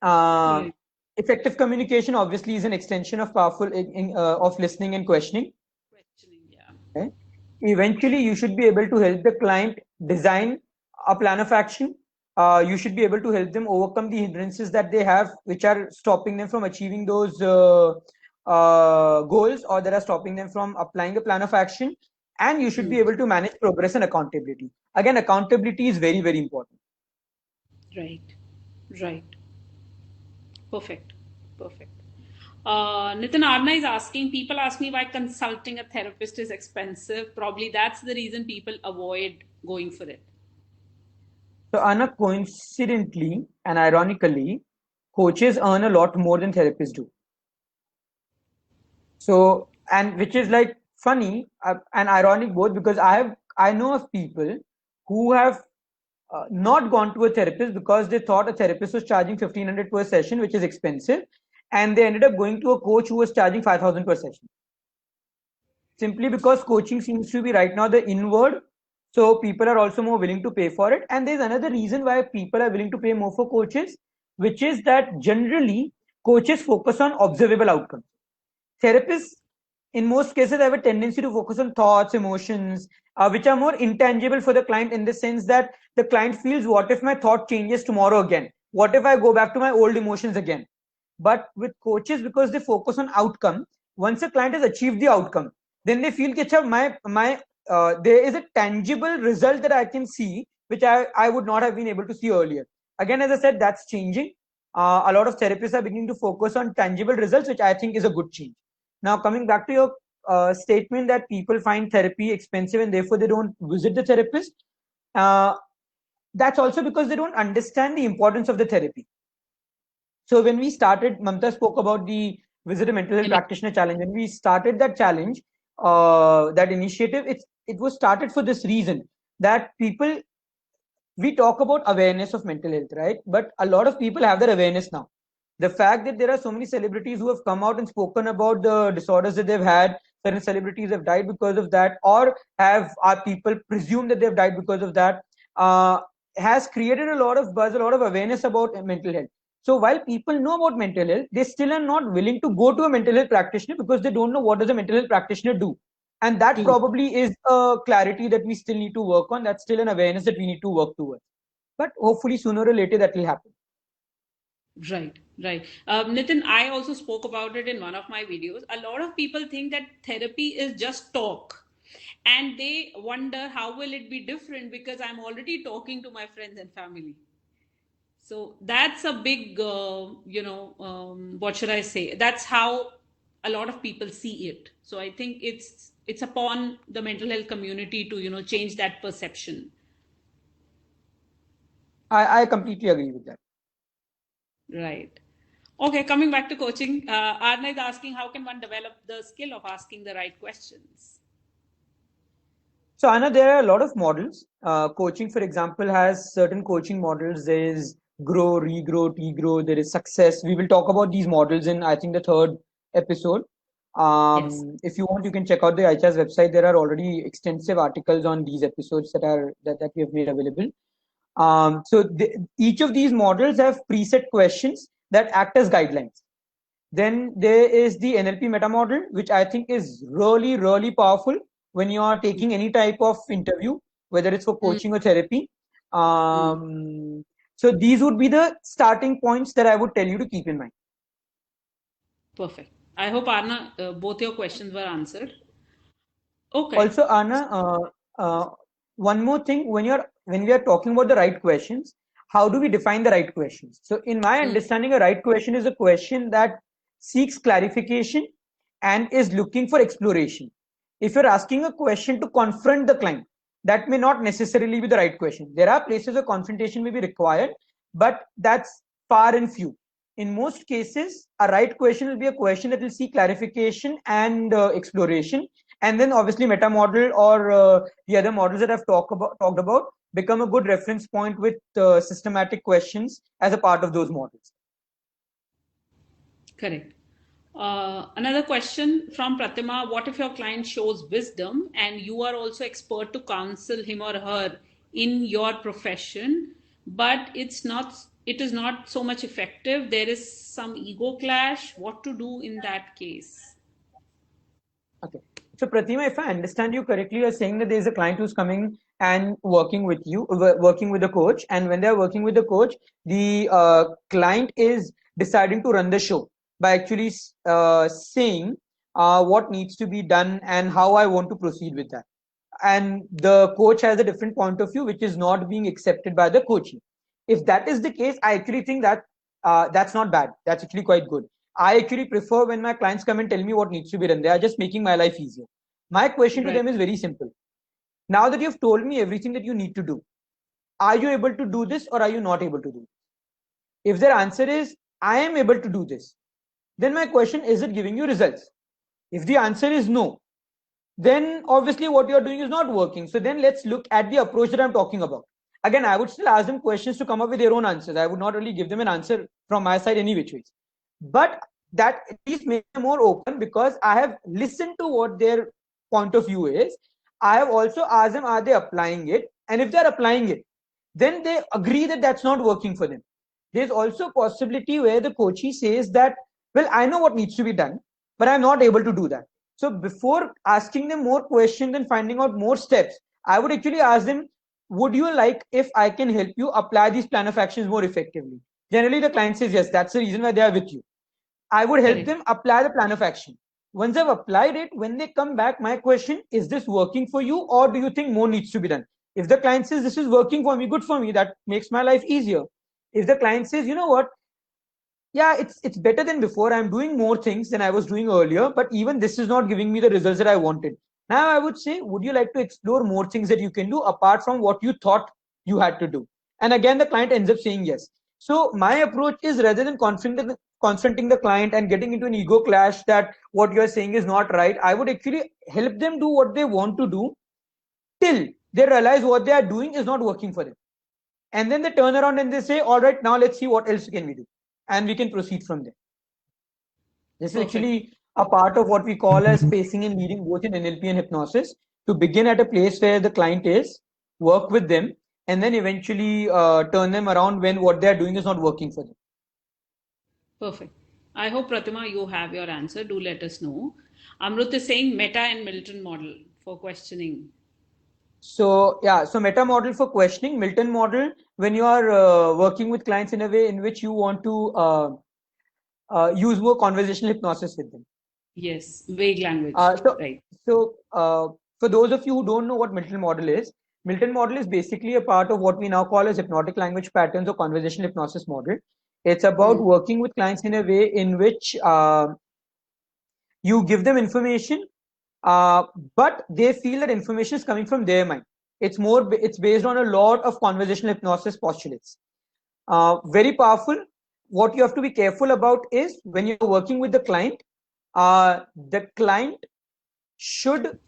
Uh, Right. Effective communication obviously is an extension of of listening and questioning. Questioning. Yeah. Okay. Eventually, you should be able to help the client design a plan of action. You should be able to help them overcome the hindrances that they have, which are stopping them from achieving those goals, or that are stopping them from applying a plan of action. And you should Hmm. be able to manage progress and accountability. Again, accountability is very, very important. Right. Right. Perfect. Perfect. Nitin Arna is asking, people ask me why consulting a therapist is expensive. Probably that's the reason people avoid going for it. So, Anna, coincidentally and ironically, coaches earn a lot more than therapists do. So, and which is like funny and ironic both, because I know of people who have not gone to a therapist because they thought a therapist was charging 1,500 per session, which is expensive, and they ended up going to a coach who was charging 5,000 per session. Simply because coaching seems to be right now the inward, so people are also more willing to pay for it. And there's another reason why people are willing to pay more for coaches, which is that generally coaches focus on observable outcomes. Therapists, in most cases, have a tendency to focus on thoughts, emotions, which are more intangible for the client, in the sense that the client feels, what if my thought changes tomorrow again? What if I go back to my old emotions again? But with coaches, because they focus on outcome, once a client has achieved the outcome, then they feel that my there is a tangible result that I can see, which I would not have been able to see earlier. Again, as I said, that's changing. A lot of therapists are beginning to focus on tangible results, which I think is a good change. Now, coming back to your statement that people find therapy expensive and therefore they don't visit the therapist, uh, that's also because they don't understand the importance of the therapy. So when we started, Mamta spoke about the Visit a Mental Health Practitioner Challenge. When we started that challenge, that initiative, it was started for this reason, that people, we talk about awareness of mental health, right? But a lot of people have that awareness now. The fact that there are so many celebrities who have come out and spoken about the disorders that they've had, certain celebrities have died because of that, or have our people presume that they've died because of that, uh, has created a lot of buzz, a lot of awareness about mental health. So while people know about mental health, they still are not willing to go to a mental health practitioner because they don't know what does a mental health practitioner do. And that probably is a clarity that we still need to work on. That's still an awareness that we need to work towards. But hopefully sooner or later that will happen. Right, right. Nitin, I also spoke about it in one of my videos. A lot of people think that therapy is just talk, and they wonder how will it be different because I'm already talking to my friends and family. So that's a big, what should I say? That's how a lot of people see it. So I think it's upon the mental health community to change that perception. I completely agree with that. Right. Okay, coming back to coaching, Arna is asking how can one develop the skill of asking the right questions? So Anna, there are a lot of models. Coaching, for example, has certain coaching models. There is grow, regrow, regrow. There is success. We will talk about these models in, I think, the third episode. Yes. If you want, you can check out the ICHA's website. There are already extensive articles on these episodes that we have made available. Each of these models have preset questions that act as guidelines. Then there is the NLP meta model, which I think is really, really powerful when you are taking any type of interview, whether it's for Mm, coaching or therapy. mm. So these would be the starting points that I would tell you to keep in mind. Perfect. I hope, Arna, both your questions were answered. Okay. Also, Anna, one more thing: when we are talking about the right questions, how do we define the right questions? So, in my Mm, understanding, a right question is a question that seeks clarification and is looking for exploration. If you're asking a question to confront the client, that may not necessarily be the right question. There are places where confrontation may be required, but that's far and few. In most cases, a right question will be a question that will seek clarification and exploration, and then obviously meta model or the other models that I've talked about become a good reference point with systematic questions as a part of those models. correct. Another question from Pratima: what if your client shows wisdom and you are also expert to counsel him or her in your profession, but it is not so much effective? There is some ego clash. What to do in that case? Okay. So Pratima, if I understand you correctly, you're saying that there's a client who's coming and working with you, working with the coach, and when they're working with the coach, the client is deciding to run the show by actually saying what needs to be done and how I want to proceed with that. And the coach has a different point of view, which is not being accepted by the coachee. If that is the case, I actually think that that's not bad. That's actually quite good. I actually prefer when my clients come and tell me what needs to be done. They are just making my life easier. My question to Right. them is very simple. Now that you've told me everything that you need to do, are you able to do this or are you not able to do it? If their answer is, I am able to do this, then my question is it giving you results? If the answer is no, then obviously what you're doing is not working. So then let's look at the approach that I'm talking about. again, I would still ask them questions to come up with their own answers. I would not really give them an answer from my side any which ways. But that at least makes them more open because I have listened to what their point of view is. I have also asked them, are they applying it? And if they're applying it, then they agree that that's not working for them. There's also a possibility where the coachee says that, well, I know what needs to be done, but I'm not able to do that. So before asking them more questions and finding out more steps, I would actually ask them, would you like if I can help you apply these plan of actions more effectively? Generally, the client says yes. That's the reason why they are with you. I would help Correct. them apply the plan of action. Once I've applied it, when they come back, my question is this working for you, or do you think more needs to be done? If the client says this is working for me, good for me, that makes my life easier. If the client says, you know what, yeah, it's better than before, I'm doing more things than I was doing earlier, but even this is not giving me the results that I wanted. Now I would say, would you like to explore more things that you can do apart from what you thought you had to do? And again, the client ends up saying yes. So my approach is, rather than confronting the client and getting into an ego clash that what you're saying is not right, I would actually help them do what they want to do till they realize what they are doing is not working for them. And then they turn around and they say, all right, now let's see what else can we do, and we can proceed from there. This is Perfect. actually a part of what we call as pacing and leading, both in NLP and hypnosis, to begin at a place where the client is, work with them, and then eventually turn them around when what they are doing is not working for them. Perfect. I hope, Pratima, you have your answer. Do let us know. Amrut is saying Meta and Milton model for questioning. So yeah, so meta model for questioning, Milton model when you are working with clients in a way in which you want to use more conversational hypnosis with them. Yes, vague language. Uh, so, Right. so for those of you who don't know what Milton model is, Milton model is basically a part of what we now call as hypnotic language patterns or conversational hypnosis model. It's about Hmm. working with clients in a way in which you give them information, uh, but they feel that information is coming from their mind. It's based on a lot of conversational hypnosis postulates. Very powerful. What you have to be careful about is when you're working with the client should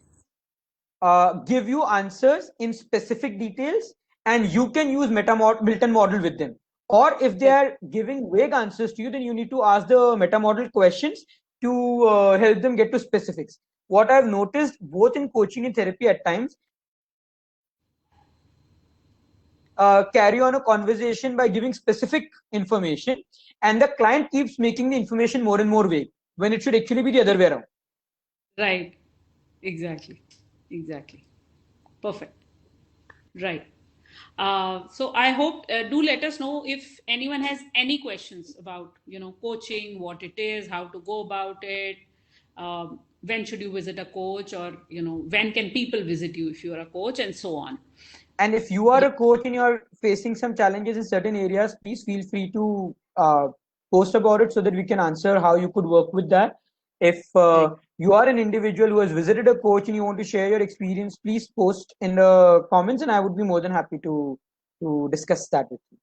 give you answers in specific details, and you can use Milton model with them. Or if they are giving vague answers to you, then you need to ask the meta model questions to help them get to specifics. What I've noticed both in coaching and therapy at times, carry on a conversation by giving specific information, and the client keeps making the information more and more vague when it should actually be the other way around. Right. Exactly. Exactly. Perfect. Right. So I hope do let us know if anyone has any questions about coaching, what it is, how to go about it, when should you visit a coach, or when can people visit you if you are a coach, and so on. And if you are Yeah. a coach and you're facing some challenges in certain areas, please feel free to post about it so that we can answer how you could work with that. If Right. you are an individual who has visited a coach and you want to share your experience, please post in the comments, and I would be more than happy to discuss that with you.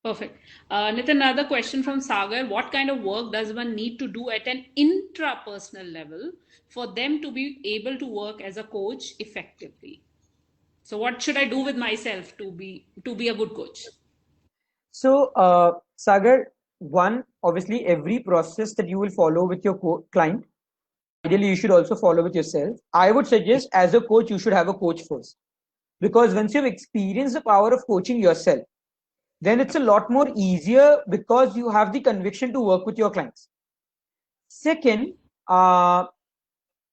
Perfect. Nitin, another question from Sagar. What kind of work does one need to do at an intrapersonal level for them to be able to work as a coach effectively? So what should I do with myself to be a good coach? So, Sagar, one, obviously, every process that you will follow with your client, ideally, you should also follow with yourself. I would suggest, as a coach, you should have a coach first. Because once you've experienced the power of coaching yourself, then it's a lot more easier because you have the conviction to work with your clients. Second, uh,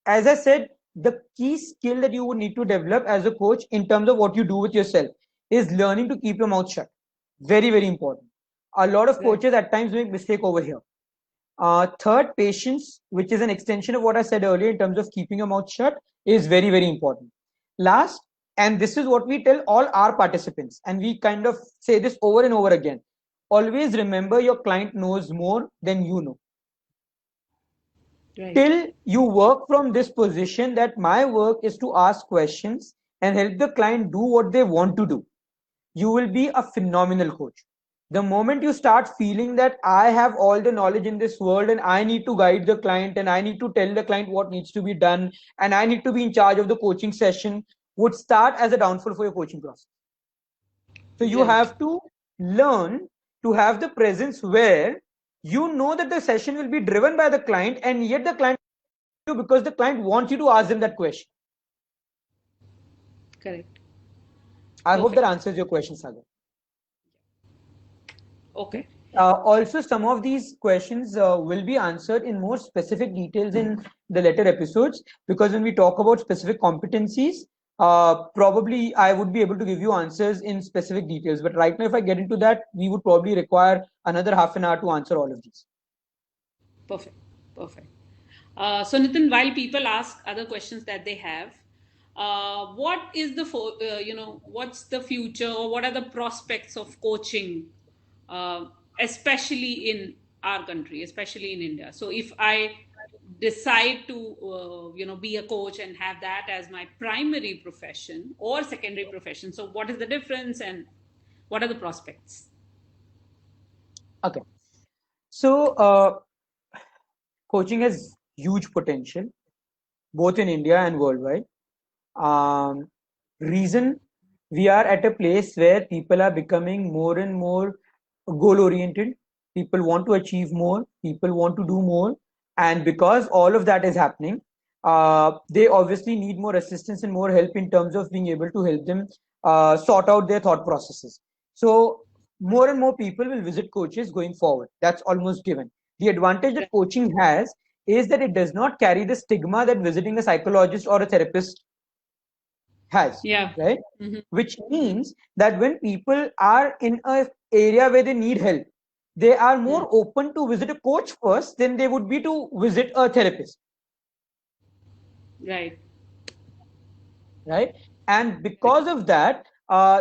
as I said, the key skill that you would need to develop as a coach in terms of what you do with yourself is learning to keep your mouth shut. Very, very important. A lot of Right. coaches at times make mistake over here. Third, patience, which is an extension of what I said earlier in terms of keeping your mouth shut, is very, very important. Last, and this is what we tell all our participants, and we kind of say this over and over again, always remember your client knows more than you know. Right. Till you work from this position that my work is to ask questions and help the client do what they want to do, you will be a phenomenal coach. The moment you start feeling that I have all the knowledge in this world and I need to guide the client and I need to tell the client what needs to be done and I need to be in charge of the coaching session, would start as a downfall for your coaching process. So you Right. have to learn to have the presence where you know that the session will be driven by the client, and yet the client, because the client wants you to ask them that question. Correct. I hope that Perfect. answers your question, Sagar. Okay. Okay. Also, some of these questions will be answered in more specific details in the later episodes, because when we talk about specific competencies, probably I would be able to give you answers in specific details. But right now, if I get into that, we would probably require another half an hour to answer all of these. Perfect. Perfect. So Nitin, while people ask other questions that they have, what is the what's the future, or what are the prospects of coaching, uh, especially in our country, especially in India? So if I decide to be a coach and have that as my primary profession or secondary profession, so what is the difference and what are the prospects? Okay. So, coaching has huge potential, both in India and worldwide. Um, Reason, we are at a place where people are becoming more and more goal oriented. People want to achieve more, people want to do more, and because all of that is happening, they obviously need more assistance and more help in terms of being able to help them sort out their thought processes. So more and more people will visit coaches going forward. That's almost given. The advantage that coaching has is that it does not carry the stigma that visiting a psychologist or a therapist has, Yeah. right? Hmm. Which means that when people are in a area where they need help, they are more open to visit a coach first than they would be to visit a therapist, Right. right? And because of that,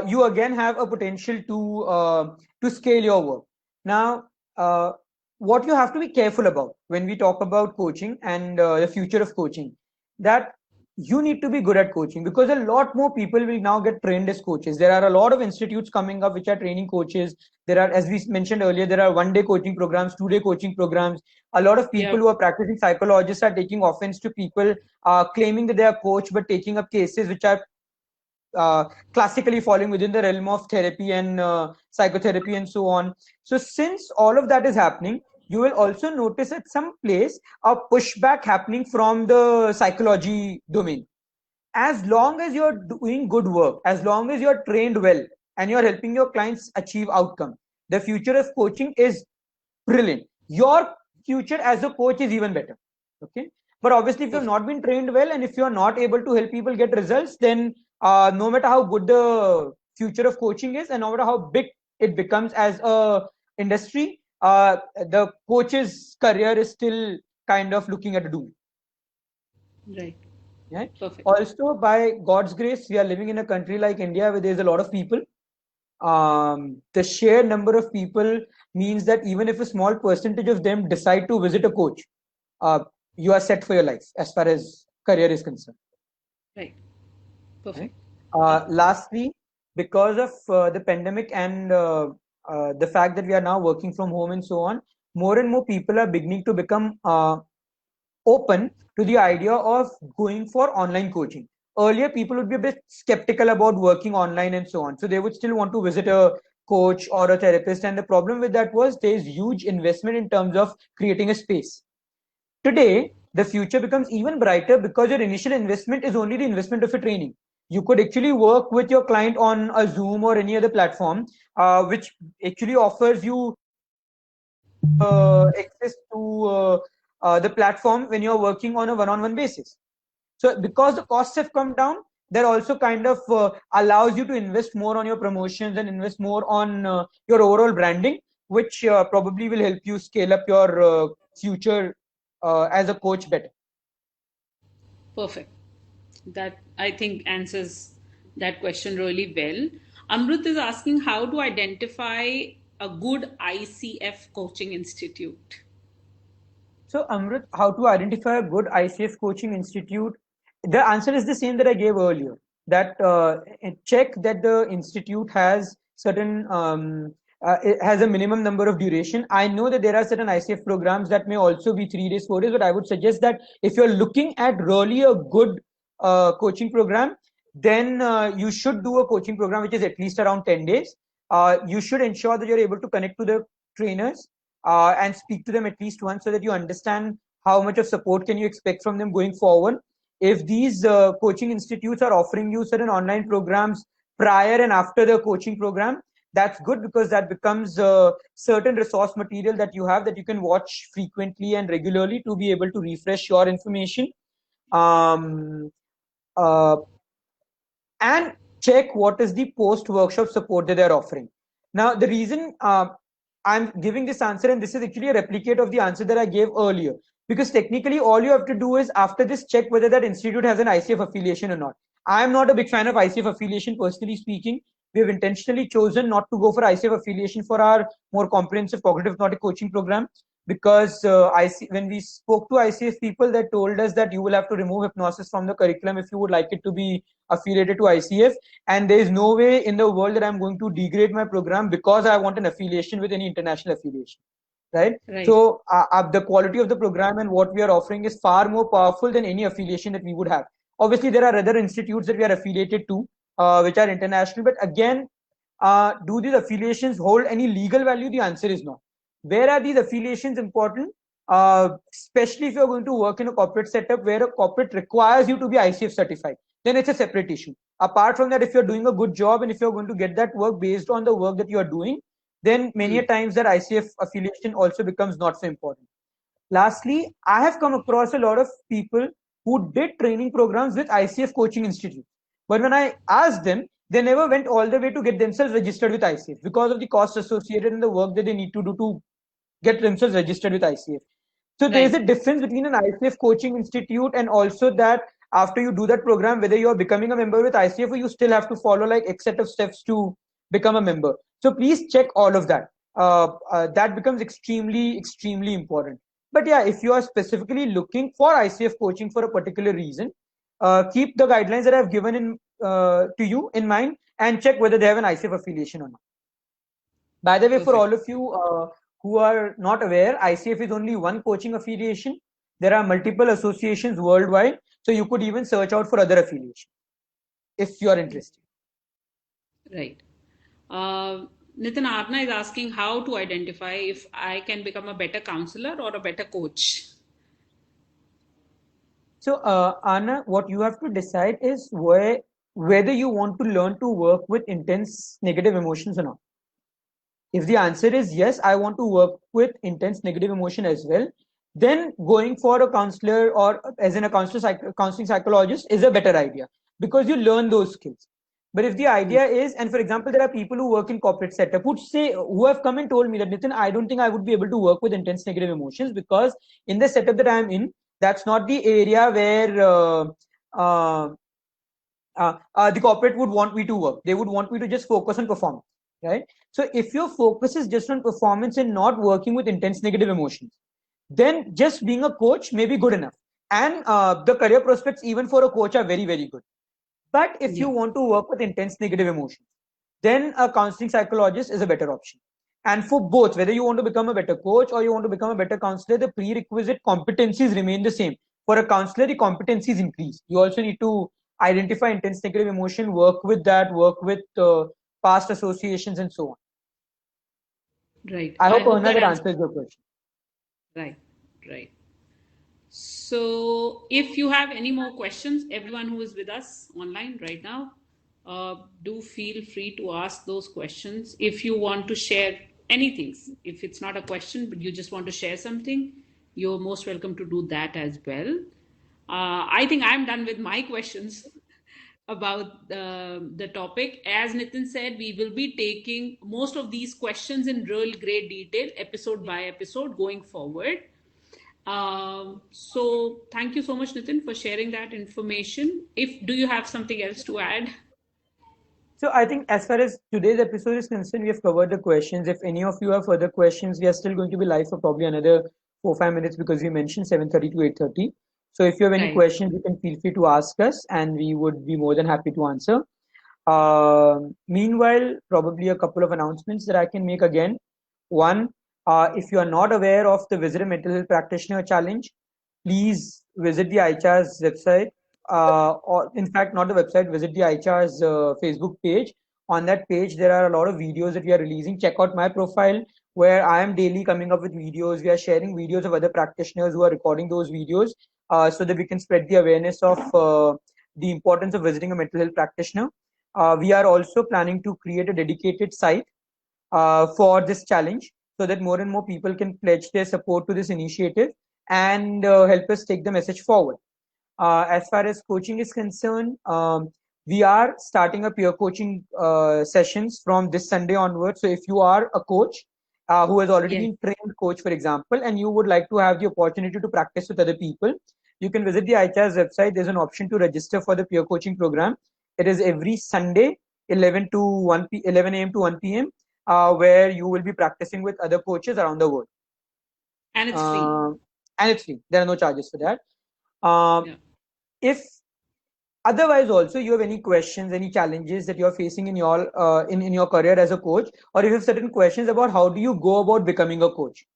you again have a potential to scale your work. Now, what you have to be careful about when we talk about coaching and the future of coaching, that you need to be good at coaching, because a lot more people will now get trained as coaches. There are a lot of institutes coming up which are training coaches. There are, as we mentioned earlier, there are 1 day coaching programs, 2 day coaching programs. A lot of Yeah. people who are practicing psychologists are taking offense to people claiming that they are coach but taking up cases which are classically falling within the realm of therapy and psychotherapy and so on. So since all of that is happening, you will also notice at some place a pushback happening from the psychology domain. As long as you're doing good work, as long as you're trained well and you're helping your clients achieve outcome, the future of coaching is brilliant. Your future as a coach is even better. Okay. But obviously, if you've Perfect. not been trained well and if you're not able to help people get results, then no matter how good the future of coaching is and no matter how big it becomes as a industry, the coach's career is still kind of looking at a doom. Right. Yeah. Perfect. Also, by God's grace, we are living in a country like India where there's a lot of people. The sheer number of people means that even if a small percentage of them decide to visit a coach, uh, you are set for your life as far as career is concerned. Right. Right? Perfect. Lastly, because of the pandemic and the fact that we are now working from home and so on, more and more people are beginning to become open to the idea of going for online coaching. Earlier, people would be a bit skeptical about working online and so on. So they would still want to visit a coach or a therapist. And the problem with that was there's huge investment in terms of creating a space. Today, the future becomes even brighter because your initial investment is only the investment of a training. You could actually work with your client on a Zoom or any other platform, which actually offers you access to the platform when you're working on a one-on-one basis. So because the costs have come down, that also kind of allows you to invest more on your promotions and invest more on your overall branding, which probably will help you scale up your future as a coach better. Perfect. That I think answers that question really well. Amrut is asking how to identify a good ICF coaching institute. So, Amrit, how to identify a good ICF coaching institute? The answer is the same that I gave earlier. That check that the institute has certain it has a minimum number of duration. I know that there are certain ICF programs that may also be 3 days, 4 days, but I would suggest that if you're looking at really a good coaching program, then you should do a coaching program which is at least around 10 days. you should ensure that you're able to connect to the trainers and speak to them at least once so that you understand how much of support can you expect from them going forward. If these coaching institutes are offering you certain online programs prior and after the coaching program, that's good because that becomes certain resource material that you have that you can watch frequently and regularly to be able to refresh your information. Um, uh, and check what is the post workshop support that they're offering. Now, the reason I'm giving this answer, and this is actually a replicate of the answer that I gave earlier, because technically all you have to do is after this check whether that institute has an ICF affiliation or not. I'm not a big fan of ICF affiliation, personally speaking. We have intentionally chosen not to go for ICF affiliation for our more comprehensive cognitive hypnotic coaching program because when we spoke to ICF people, they told us that you will have to remove hypnosis from the curriculum if you would like it to be affiliated to ICF, and there is no way in the world that I'm going to degrade my program because I want an affiliation with any international affiliation, right? Right. So the quality of the program and what we are offering is far more powerful than any affiliation that we would have. Obviously, there are other institutes that we are affiliated to, which are international, but again, do these affiliations hold any legal value? The answer is no. Where are these affiliations important? Especially if you're going to work in a corporate setup where a corporate requires you to be ICF certified, then it's a separate issue. Apart from that, if you're doing a good job and if you're going to get that work based on the work that you are doing, then many a times that ICF affiliation also becomes not so important. Lastly, I have come across a lot of people who did training programs with ICF coaching institute. But when I asked them, they never went all the way to get themselves registered with ICF because of the cost associated and the work that they need to do to get themselves registered with ICF. So there is Right. a difference between an ICF coaching institute and also that after you do that program, whether you are becoming a member with ICF or you still have to follow like X set of steps to become a member. So please check all of that. That becomes extremely important. But yeah, if you are specifically looking for ICF coaching for a particular reason, keep the guidelines that I've given in to you in mind and check whether they have an ICF affiliation or not. By the way, for Perfect. all of you who are not aware, ICF is only one coaching affiliation. There are multiple associations worldwide, so you could even search out for other affiliations if you are interested. Right. Uh, Nitin Arna is asking how to identify if I can become a better counselor or a better coach. So, Anna, what you have to decide is whether you want to learn to work with intense negative emotions or not. If the answer is yes, I want to work with intense negative emotion as well, then going for a counselor or as in a counseling psychologist is a better idea because you learn those skills. But if the Hmm. idea is, and for example, there are people who work in corporate setup who have come and told me that Nitin, I don't think I would be able to work with intense negative emotions because in the setup that I'm in, that's not the area where uh, the corporate would want me to work. They would want me to just focus on performance, right? So if your focus is just on performance and not working with intense negative emotions, then just being a coach may be good enough. And the career prospects, even for a coach, are very good. But if you Yeah. want to work with intense negative emotions, then a counseling psychologist is a better option. And for both, whether you want to become a better coach or you want to become a better counselor, the prerequisite competencies remain the same. For a counselor, the competencies increase. You also need to identify intense negative emotion, work with that, work with past associations, and so on. Right. I I hope, hope Anna, that that answers. answers your question. Right. Right. So, if you have any more questions, everyone who is with us online right now, do feel free to ask those questions. If you want to share anything, if it's not a question, but you just want to share something, you're most welcome to do that as well. I think I'm done with my questions about the topic. As Nitin said, we will be taking most of these questions in real great detail, episode by episode, going forward. So thank you so much, Nitin, for sharing that information. If do you have something else to add? So I think as far as today's episode is concerned, we have covered the questions. If any of you have further questions, we are still going to be live for probably another 4 5 minutes because we mentioned 7:30 to 8:30. So if you have any Right. questions, you can feel free to ask us, and we would be more than happy to answer. Meanwhile, probably a couple of announcements that I can make again. One, if you are not aware of the Visitor Mental Health Practitioner Challenge, please visit the iChar's website, or in fact, not the website, visit the iChar's Facebook page, On that page, there are a lot of videos that we are releasing. Check out my profile where I am daily coming up with videos. We are sharing videos of other practitioners who are recording those videos so that we can spread the awareness of the importance of visiting a mental health practitioner. We are also planning to create a dedicated site for this challenge so that more and more people can pledge their support to this initiative and help us take the message forward. As far as coaching is concerned, we are starting a peer coaching sessions from this Sunday onwards. So if you are a coach who has already Yes. been trained coach, for example, and you would like to have the opportunity to practice with other people, you can visit the iChar's website. There's an option to register for the peer coaching program. It is every Sunday, 11 a.m. to 1 p.m., where you will be practicing with other coaches around the world. And it's free. And it's free. There are no charges for that. Yeah. If otherwise also you have any questions, any challenges that you're facing in your in your career as a coach, or if you have certain questions about how do you go about becoming a coach,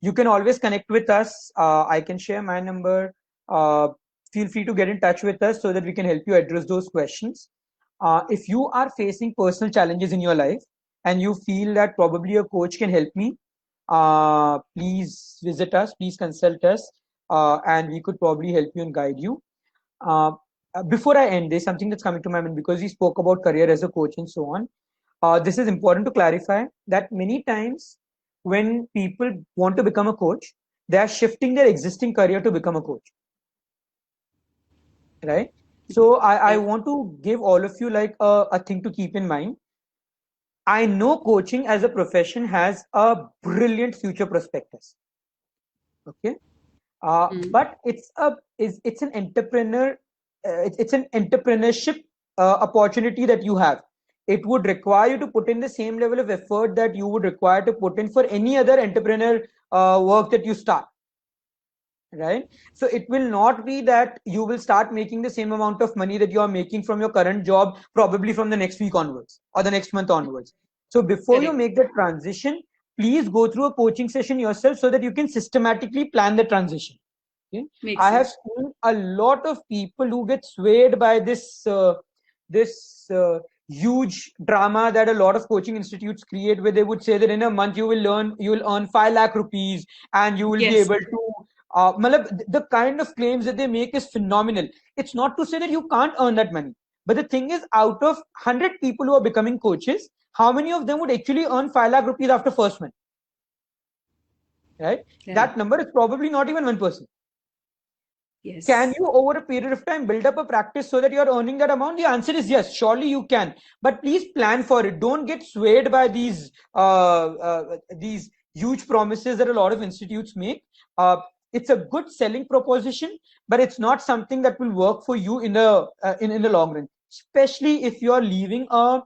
you can always connect with us. I can share my number. Feel free to get in touch with us so that we can help you address those questions. If you are facing personal challenges in your life and you feel that probably a coach can help me, please visit us, please consult us, and we could probably help you and guide you. Before I end, there's something that's coming to my mind because we spoke about career as a coach and so on. This is important to clarify that many times when people want to become a coach, they are shifting their existing career to become a coach. Right? So I want to give all of you like a thing to keep in mind. I know coaching as a profession has a brilliant future prospectus. Okay. But it's an entrepreneur it's an entrepreneurship opportunity that you have. It would require you to put in the same level of effort that you would require to put in for any other entrepreneur work that you start, right? So it will not be that you will start making the same amount of money that you are making from your current job probably from the next week onwards or the next month onwards. So before you make the transition, please go through a coaching session yourself so that you can systematically plan the transition. Okay? I have seen a lot of people who get swayed by this huge drama that a lot of coaching institutes create, where they would say that in a month you will earn 5 lakh rupees and you will be able to. The kind of claims that they make is phenomenal. It's not to say that you can't earn that money, but the thing is, out of 100 people who are becoming coaches, how many of them would actually earn 5 lakh rupees after first month? Right? That number is probably not even 1%. Yes. Can you over a period of time build up a practice so that you're earning that amount? The answer is yes, surely you can. But please plan for it. Don't get swayed by these huge promises that a lot of institutes make. It's a good selling proposition, but it's not something that will work for you in the in the long run, especially if you are leaving a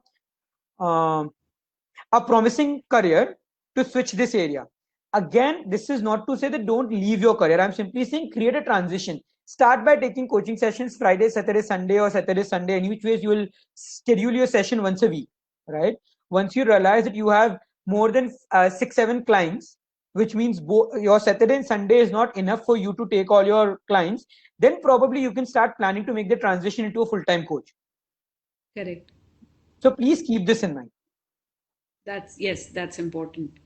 promising career to switch this area. Again, this is not to say that don't leave your career. I'm simply saying create a transition. Start by taking coaching sessions Friday, Saturday, Sunday, or Saturday, Sunday. In which ways you will schedule your session once a week, right? Once you realize that you have more than 6-7 clients, which means your Saturday and Sunday is not enough for you to take all your clients, then probably you can start planning to make the transition into a full-time coach. Correct. So please keep this in mind. That's important.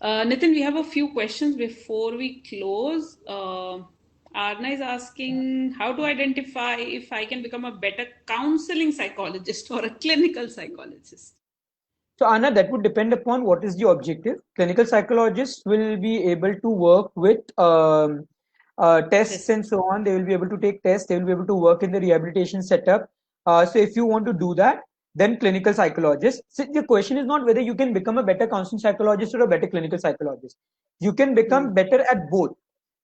Nitin, we have a few questions before we close. Arna is asking how to identify if I can become a better counseling psychologist or a clinical psychologist. So Anna, that would depend upon what is the objective. Clinical psychologists will be able to work with tests and so on. They will be able to take tests. They will be able to work in the rehabilitation setup. So if you want to do that, then clinical psychologist. So the question is not whether you can become a better counseling psychologist or a better clinical psychologist. You can become better at both.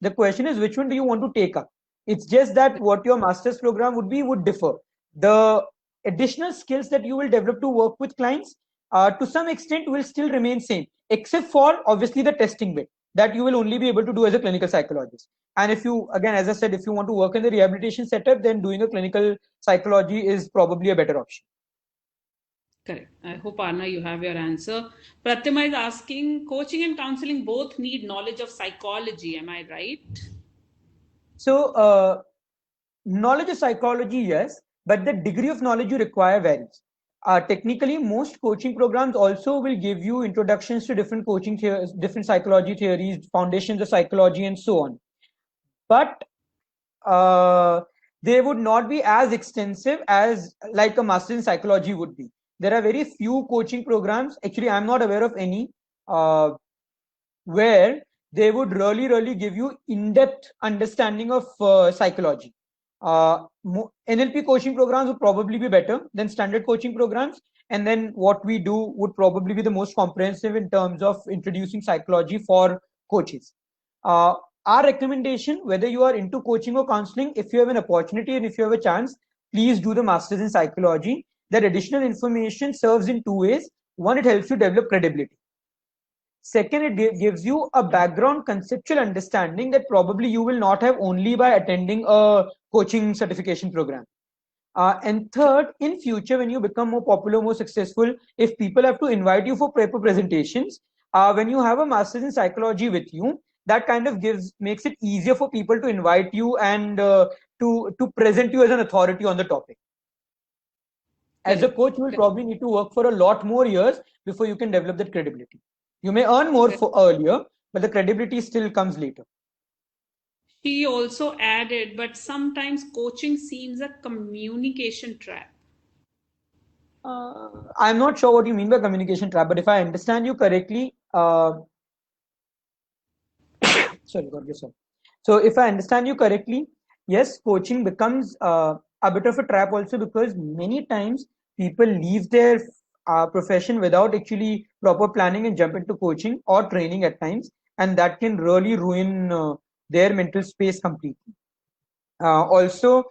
The question is which one do you want to take up? It's just that what your master's program would differ. The additional skills that you will develop to work with clients to some extent will still remain same, except for obviously the testing bit that you will only be able to do as a clinical psychologist. And if you, again, as I said, if you want to work in the rehabilitation setup, then doing a clinical psychology is probably a better option. Correct. I hope, Arna, you have your answer. Pratima is asking, coaching and counseling both need knowledge of psychology. Am I right? So, knowledge of psychology, yes, but the degree of knowledge you require varies. technically, most coaching programs also will give you introductions to different coaching theories, different psychology theories, foundations of psychology, and so on. But uh, they would not be as extensive as like a master in psychology would be. There are very few coaching programs. Actually, I'm not aware of any where they would really give you in-depth understanding of psychology. NLP coaching programs would probably be better than standard coaching programs, and then what we do would probably be the most comprehensive in terms of introducing psychology for coaches. Uh, our recommendation, whether you are into coaching or counseling, if you have an opportunity and if you have a chance, please do the masters in psychology. That additional information serves in two ways. One, it helps you develop credibility. Second, it gives you a background conceptual understanding that probably you will not have only by attending a coaching certification program. And third, in future, when you become more popular, more successful, if people have to invite you for paper presentations, when you have a master's in psychology with you, that kind of makes it easier for people to invite you and to present you as an authority on the topic. As a Correct. coach, you will probably need to work for a lot more years before you can develop that credibility. You may earn more for earlier, but the credibility still comes later. She also added, but sometimes coaching seems a communication trap. I'm not sure what you mean by communication trap, but if I understand you correctly, sorry, got yourself. So if I understand you correctly, yes, coaching becomes a bit of a trap also because many times people leave their profession without actually proper planning and jump into coaching or training at times, and that can really ruin their mental space completely. Also,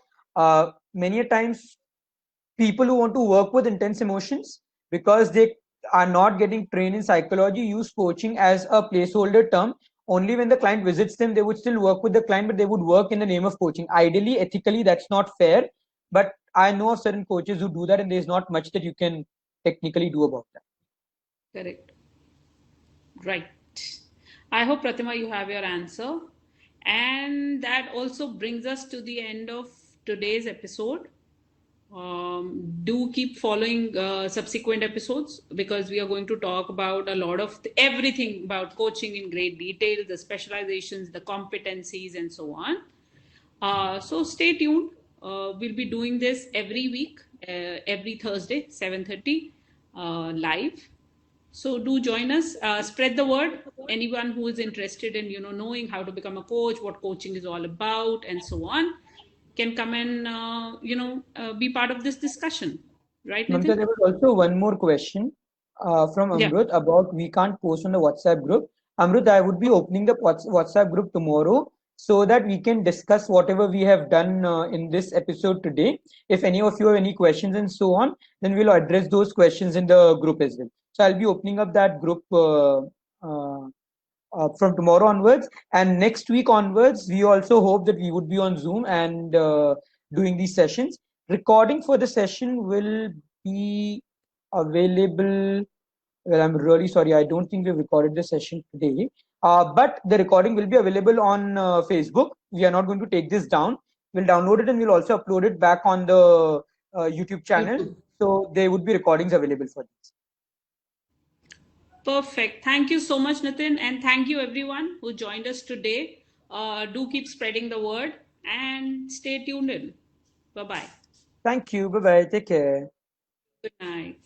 many a times people who want to work with intense emotions because they are not getting trained in psychology use coaching as a placeholder term. Only when the client visits them they would still work with the client, but they would work in the name of coaching. Ideally, ethically, that's not fair, but I know of certain coaches who do that, and there's not much that you can technically do about that. Correct. Right. I hope, Pratima, you have your answer. And that also brings us to the end of today's episode. Do keep following subsequent episodes because we are going to talk about a lot of everything about coaching in great detail, the specializations, the competencies, and so on. So stay tuned. We'll be doing this every week, every Thursday, 7:30, live. So do join us. Spread the word. Anyone who is interested in knowing how to become a coach, what coaching is all about, and so on, can come and be part of this discussion. Right, Mamta, Nitin? there was also one more question from Yeah. Amrut about we can't post on the WhatsApp group. Amrut, I would be opening the WhatsApp group tomorrow so that we can discuss whatever we have done in this episode today. If any of you have any questions and so on, then we'll address those questions in the group as well. So I'll be opening up that group from tomorrow onwards, and next week onwards we also hope that we would be on Zoom and doing these sessions. Recording for the session will be available. Well, I'm really sorry, I don't think we've recorded the session today, but the recording will be available on Facebook. We are not going to take this down. We'll download it and we'll also upload it back on the YouTube channel, YouTube. so there would be recordings available for this. Perfect. Thank you so much, Nitin, and thank you everyone who joined us today. Do keep spreading the word and stay tuned in. Bye bye. Thank you. Bye bye. Take care. Good night.